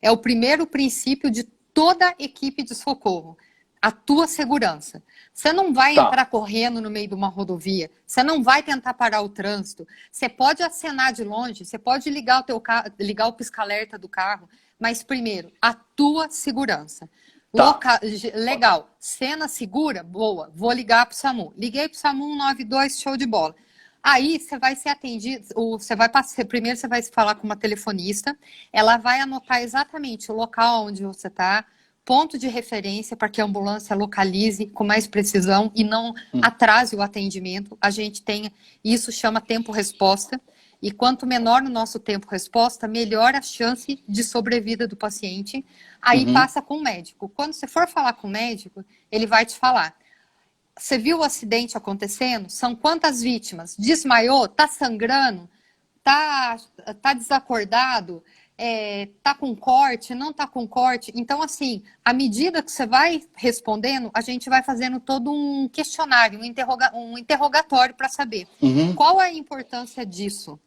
é o primeiro princípio de toda equipe de socorro, a tua segurança. Você não vai Tá, entrar correndo no meio de uma rodovia, você não vai tentar parar o trânsito, você pode acenar de longe, você pode ligar o teu ligar o pisca-alerta do carro, mas primeiro, a tua segurança. tá. Legal, cena segura, boa, vou ligar para o SAMU. Liguei para o SAMU 192, show de bola. Aí você vai ser atendido, você vai passar, primeiro você vai falar com uma telefonista, ela vai anotar exatamente o local onde você está, ponto de referência para que a ambulância localize com mais precisão e não atrase o atendimento. A gente tem, isso chama tempo-resposta, e quanto menor o nosso tempo-resposta, melhor a chance de sobrevida do paciente. Aí Uhum. passa com o médico. Quando você for falar com o médico, ele vai te falar. Você viu o acidente acontecendo? São quantas vítimas? Desmaiou? Tá sangrando? Tá desacordado? Tá com corte? Não tá com corte? Então, assim, à medida que você vai respondendo, a gente vai fazendo todo um questionário, um interrogatório para saber Uhum. qual é a importância disso.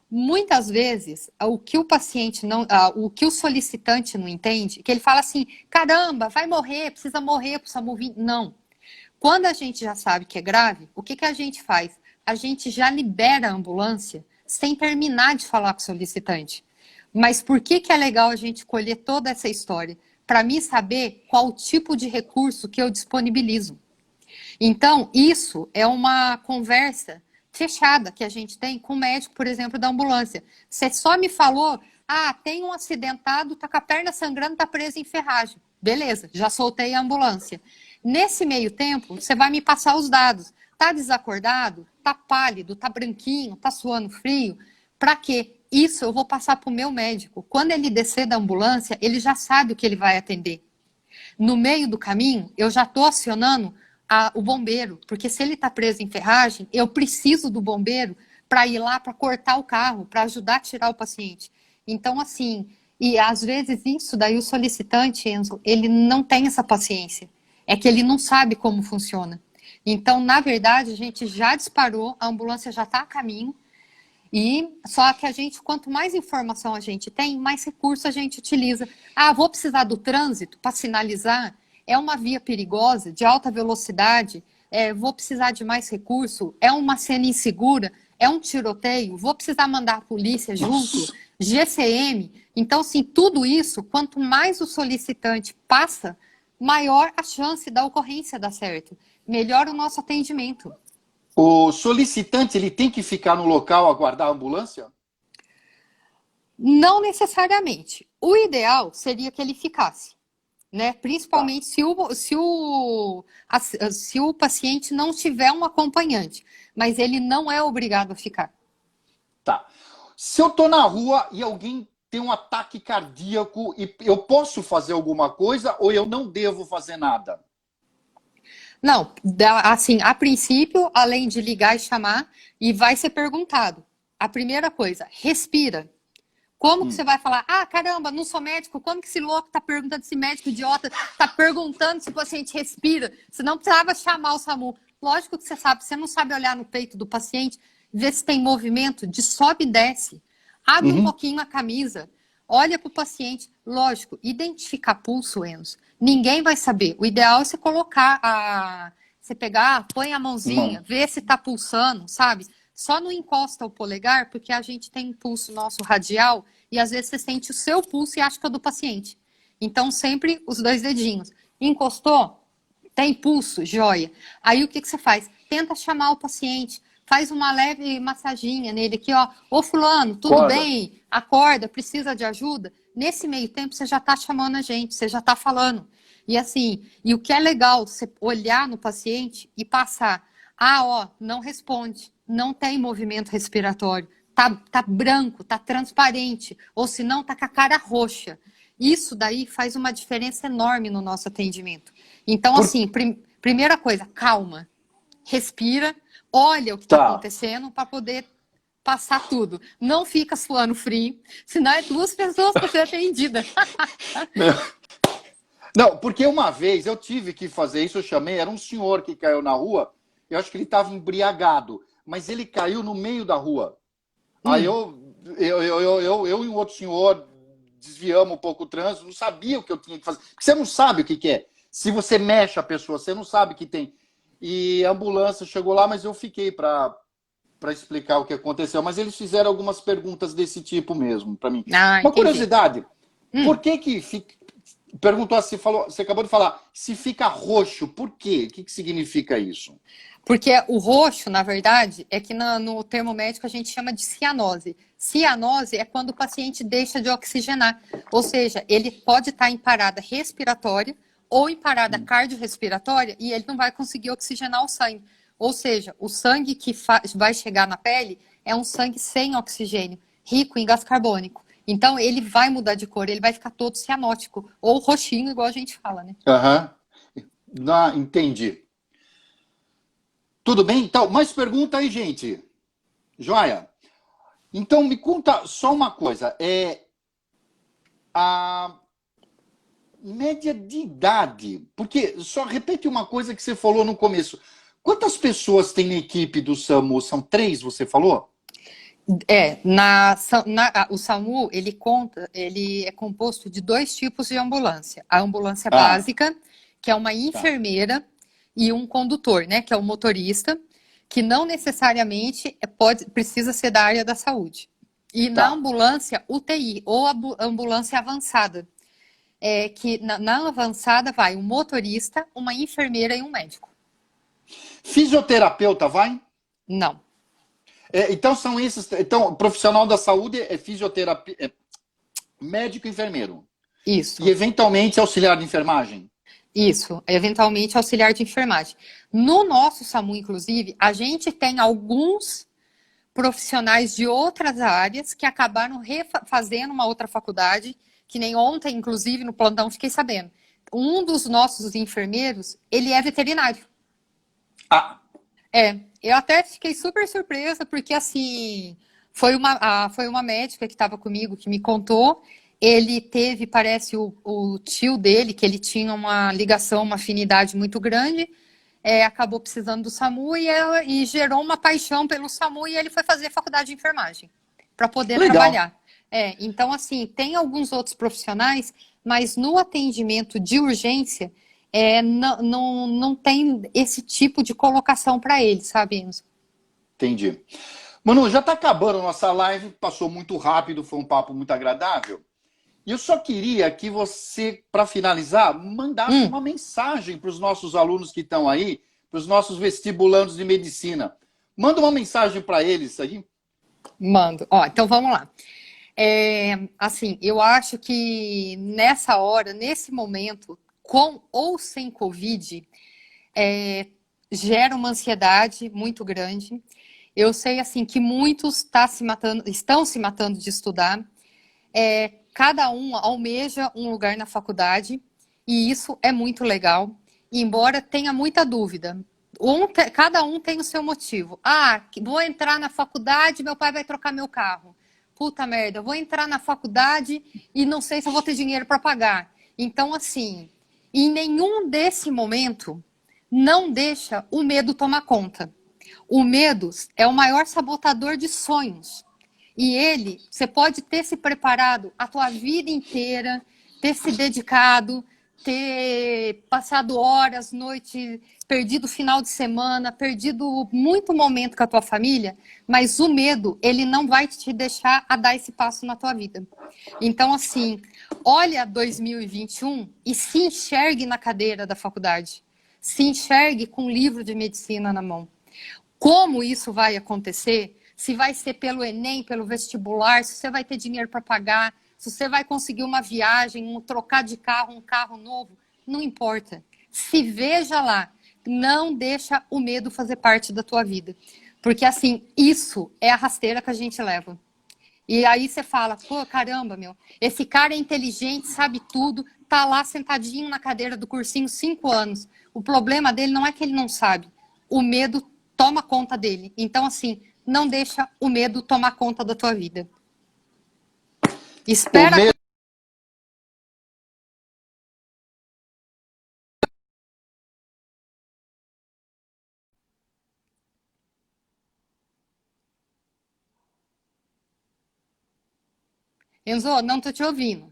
Muitas vezes, o que o paciente não, o que o solicitante não entende, que ele fala assim, caramba, vai morrer, precisa morrer pro SAMU vir. Não. Quando a gente já sabe que é grave, o que a gente faz? A gente já libera a ambulância sem terminar de falar com o solicitante. Mas por que é legal a gente colher toda essa história? Para mim saber qual tipo de recurso que eu disponibilizo. Então, isso é uma conversa fechada que a gente tem com o médico, por exemplo, da ambulância. Você só me falou, tem um acidentado, tá com a perna sangrando, tá preso em ferragem. Beleza, já soltei a ambulância. Nesse meio tempo, você vai me passar os dados. Tá desacordado? Tá pálido? Tá branquinho? Tá suando frio? Para quê? Isso eu vou passar para o meu médico. Quando ele descer da ambulância, ele já sabe o que ele vai atender. No meio do caminho, eu já estou acionando o bombeiro, porque se ele está preso em ferragem, eu preciso do bombeiro para ir lá para cortar o carro, para ajudar a tirar o paciente. Então, assim, e às vezes isso daí o solicitante, Enzo, ele não tem essa paciência. É que ele não sabe como funciona. Então, na verdade, a gente já disparou, a ambulância já está a caminho, e só que a gente, quanto mais informação a gente tem, mais recurso a gente utiliza. Vou precisar do trânsito para sinalizar, é uma via perigosa, de alta velocidade, vou precisar de mais recurso, é uma cena insegura, é um tiroteio, vou precisar mandar a polícia junto, GCM. Então, assim, tudo isso, quanto mais o solicitante passa, maior a chance da ocorrência dar certo, melhor o nosso atendimento. O solicitante, ele tem que ficar no local aguardar a ambulância? Não necessariamente. O ideal seria que ele ficasse, né? Tá, Principalmente se o paciente não tiver um acompanhante, mas ele não é obrigado a ficar. tá. Se eu tô na rua e alguém tem um ataque cardíaco, eu posso fazer alguma coisa ou eu não devo fazer nada? Não, assim, a princípio, além de ligar e chamar, e vai ser perguntado. A primeira coisa, respira. Como que você vai falar, caramba, não sou médico, como que esse louco tá perguntando, esse médico idiota tá perguntando se o paciente respira? Você não precisava chamar o SAMU. Lógico que você sabe, você não sabe olhar no peito do paciente, ver se tem movimento, de sobe e desce. Abre um pouquinho a camisa, olha para o paciente. Lógico, identificar pulso, Enzo. Ninguém vai saber. O ideal é você colocar, você pegar, põe a mãozinha, vê se tá pulsando, sabe? Só não encosta o polegar, porque a gente tem um pulso nosso radial e às vezes você sente o seu pulso e acha que é do paciente. Então, sempre os dois dedinhos. Encostou? Tem pulso? Joia. Aí o que você faz? Tenta chamar o paciente. Faz uma leve massaginha nele aqui, ó. Ô fulano, tudo bem? Acorda, precisa de ajuda? Nesse meio tempo, você já está chamando a gente, você já está falando. E assim, e o que é legal, você olhar no paciente e passar. Não responde, não tem movimento respiratório, tá branco, tá transparente, ou se não, tá com a cara roxa. Isso daí faz uma diferença enorme no nosso atendimento. Então, assim, primeira coisa, calma, respira, olha o que está acontecendo para poder passar tudo. Não fica suando frio, senão é 2 pessoas para ser atendida. Não, porque uma vez eu tive que fazer isso, eu chamei, era um senhor que caiu na rua, eu acho que ele estava embriagado, mas ele caiu no meio da rua. Aí eu e um outro senhor desviamos um pouco o trânsito, não sabia o que eu tinha que fazer. Porque você não sabe o que é. Se você mexe a pessoa, você não sabe o que tem. E a ambulância chegou lá, mas eu fiquei para explicar o que aconteceu. Mas eles fizeram algumas perguntas desse tipo mesmo para mim. Uma curiosidade, por que fica... Perguntou assim, você acabou de falar, se fica roxo, por quê? O que significa isso? Porque o roxo, na verdade, é que no termo médico a gente chama de cianose. Cianose é quando o paciente deixa de oxigenar. Ou seja, ele pode estar em parada respiratória ou em parada cardiorrespiratória e ele não vai conseguir oxigenar o sangue. Ou seja, o sangue que vai chegar na pele é um sangue sem oxigênio, rico em gás carbônico. Então, ele vai mudar de cor, ele vai ficar todo cianótico, ou roxinho, igual a gente fala, né? Entendi. Tudo bem? Então, mais pergunta aí, gente. Joia? Então, me conta só uma coisa. A média de idade, porque só repete uma coisa que você falou no começo. Quantas pessoas tem na equipe do SAMU? São três, você falou? O SAMU, ele é composto de dois tipos de ambulância. A ambulância Ah, básica, que é uma tá, enfermeira, e um condutor, né, que é o motorista, que não necessariamente precisa ser da área da saúde. E na tá. ambulância UTI, ou ambulância avançada, que na avançada vai um motorista, uma enfermeira e um médico. Fisioterapeuta, vai? Não, Então são esses. Então, profissional da saúde é fisioterapia, médico e enfermeiro. E isso. eventualmente auxiliar de enfermagem. Isso, eventualmente auxiliar de enfermagem. No nosso SAMU, inclusive, a gente tem alguns profissionais de outras áreas que acabaram fazendo uma outra faculdade, que nem ontem, inclusive, no plantão, fiquei sabendo. Um dos nossos enfermeiros, ele é veterinário. Ah, Eu até fiquei super surpresa, porque assim, foi uma médica que estava comigo que me contou. Ele teve, parece, o tio dele, que ele tinha uma ligação, uma afinidade muito grande, acabou precisando do SAMU e gerou uma paixão pelo SAMU e ele foi fazer faculdade de enfermagem para poder legal. trabalhar. Então, assim, tem alguns outros profissionais, mas no atendimento de urgência, não tem esse tipo de colocação para eles, sabe, Enzo? Entendi. Manu, já está acabando a nossa live, passou muito rápido, foi um papo muito agradável. E eu só queria que você, para finalizar, mandasse Hum, uma mensagem para os nossos alunos que estão aí, para os nossos vestibulandos de medicina. Manda uma mensagem para eles aí. mando. Ó, então vamos lá. Assim, eu acho que nessa hora, nesse momento, com ou sem Covid, é, gera uma ansiedade muito grande. Eu sei assim que muitos estão se matando de estudar. Cada um almeja um lugar na faculdade e isso é muito legal. Embora tenha muita dúvida, cada um tem o seu motivo. Ah, vou entrar na faculdade, meu pai vai trocar meu carro. Puta merda, vou entrar na faculdade e não sei se eu vou ter dinheiro para pagar. Então, assim, em nenhum desse momento, não deixa o medo tomar conta. O medo é o maior sabotador de sonhos. E ele, você pode ter se preparado a tua vida inteira, ter se dedicado, ter passado horas, noites, perdido final de semana, perdido muito momento com a tua família, mas o medo, ele não vai te deixar a dar esse passo na tua vida. Então, assim, olha 2021 e se enxergue na cadeira da faculdade. Se enxergue com um livro de medicina na mão. Como isso vai acontecer? Se vai ser pelo Enem, pelo vestibular, se você vai ter dinheiro para pagar, se você vai conseguir uma viagem, trocar de carro, um carro novo, não importa. Se veja lá, não deixa o medo fazer parte da tua vida. Porque assim, isso é a rasteira que a gente leva. E aí você fala, pô, caramba, meu, esse cara é inteligente, sabe tudo, tá lá sentadinho na cadeira do cursinho 5 anos. O problema dele não é que ele não sabe, o medo toma conta dele. Então, assim, não deixa o medo tomar conta da tua vida. O Espera. medo. Enzo, não tô te ouvindo.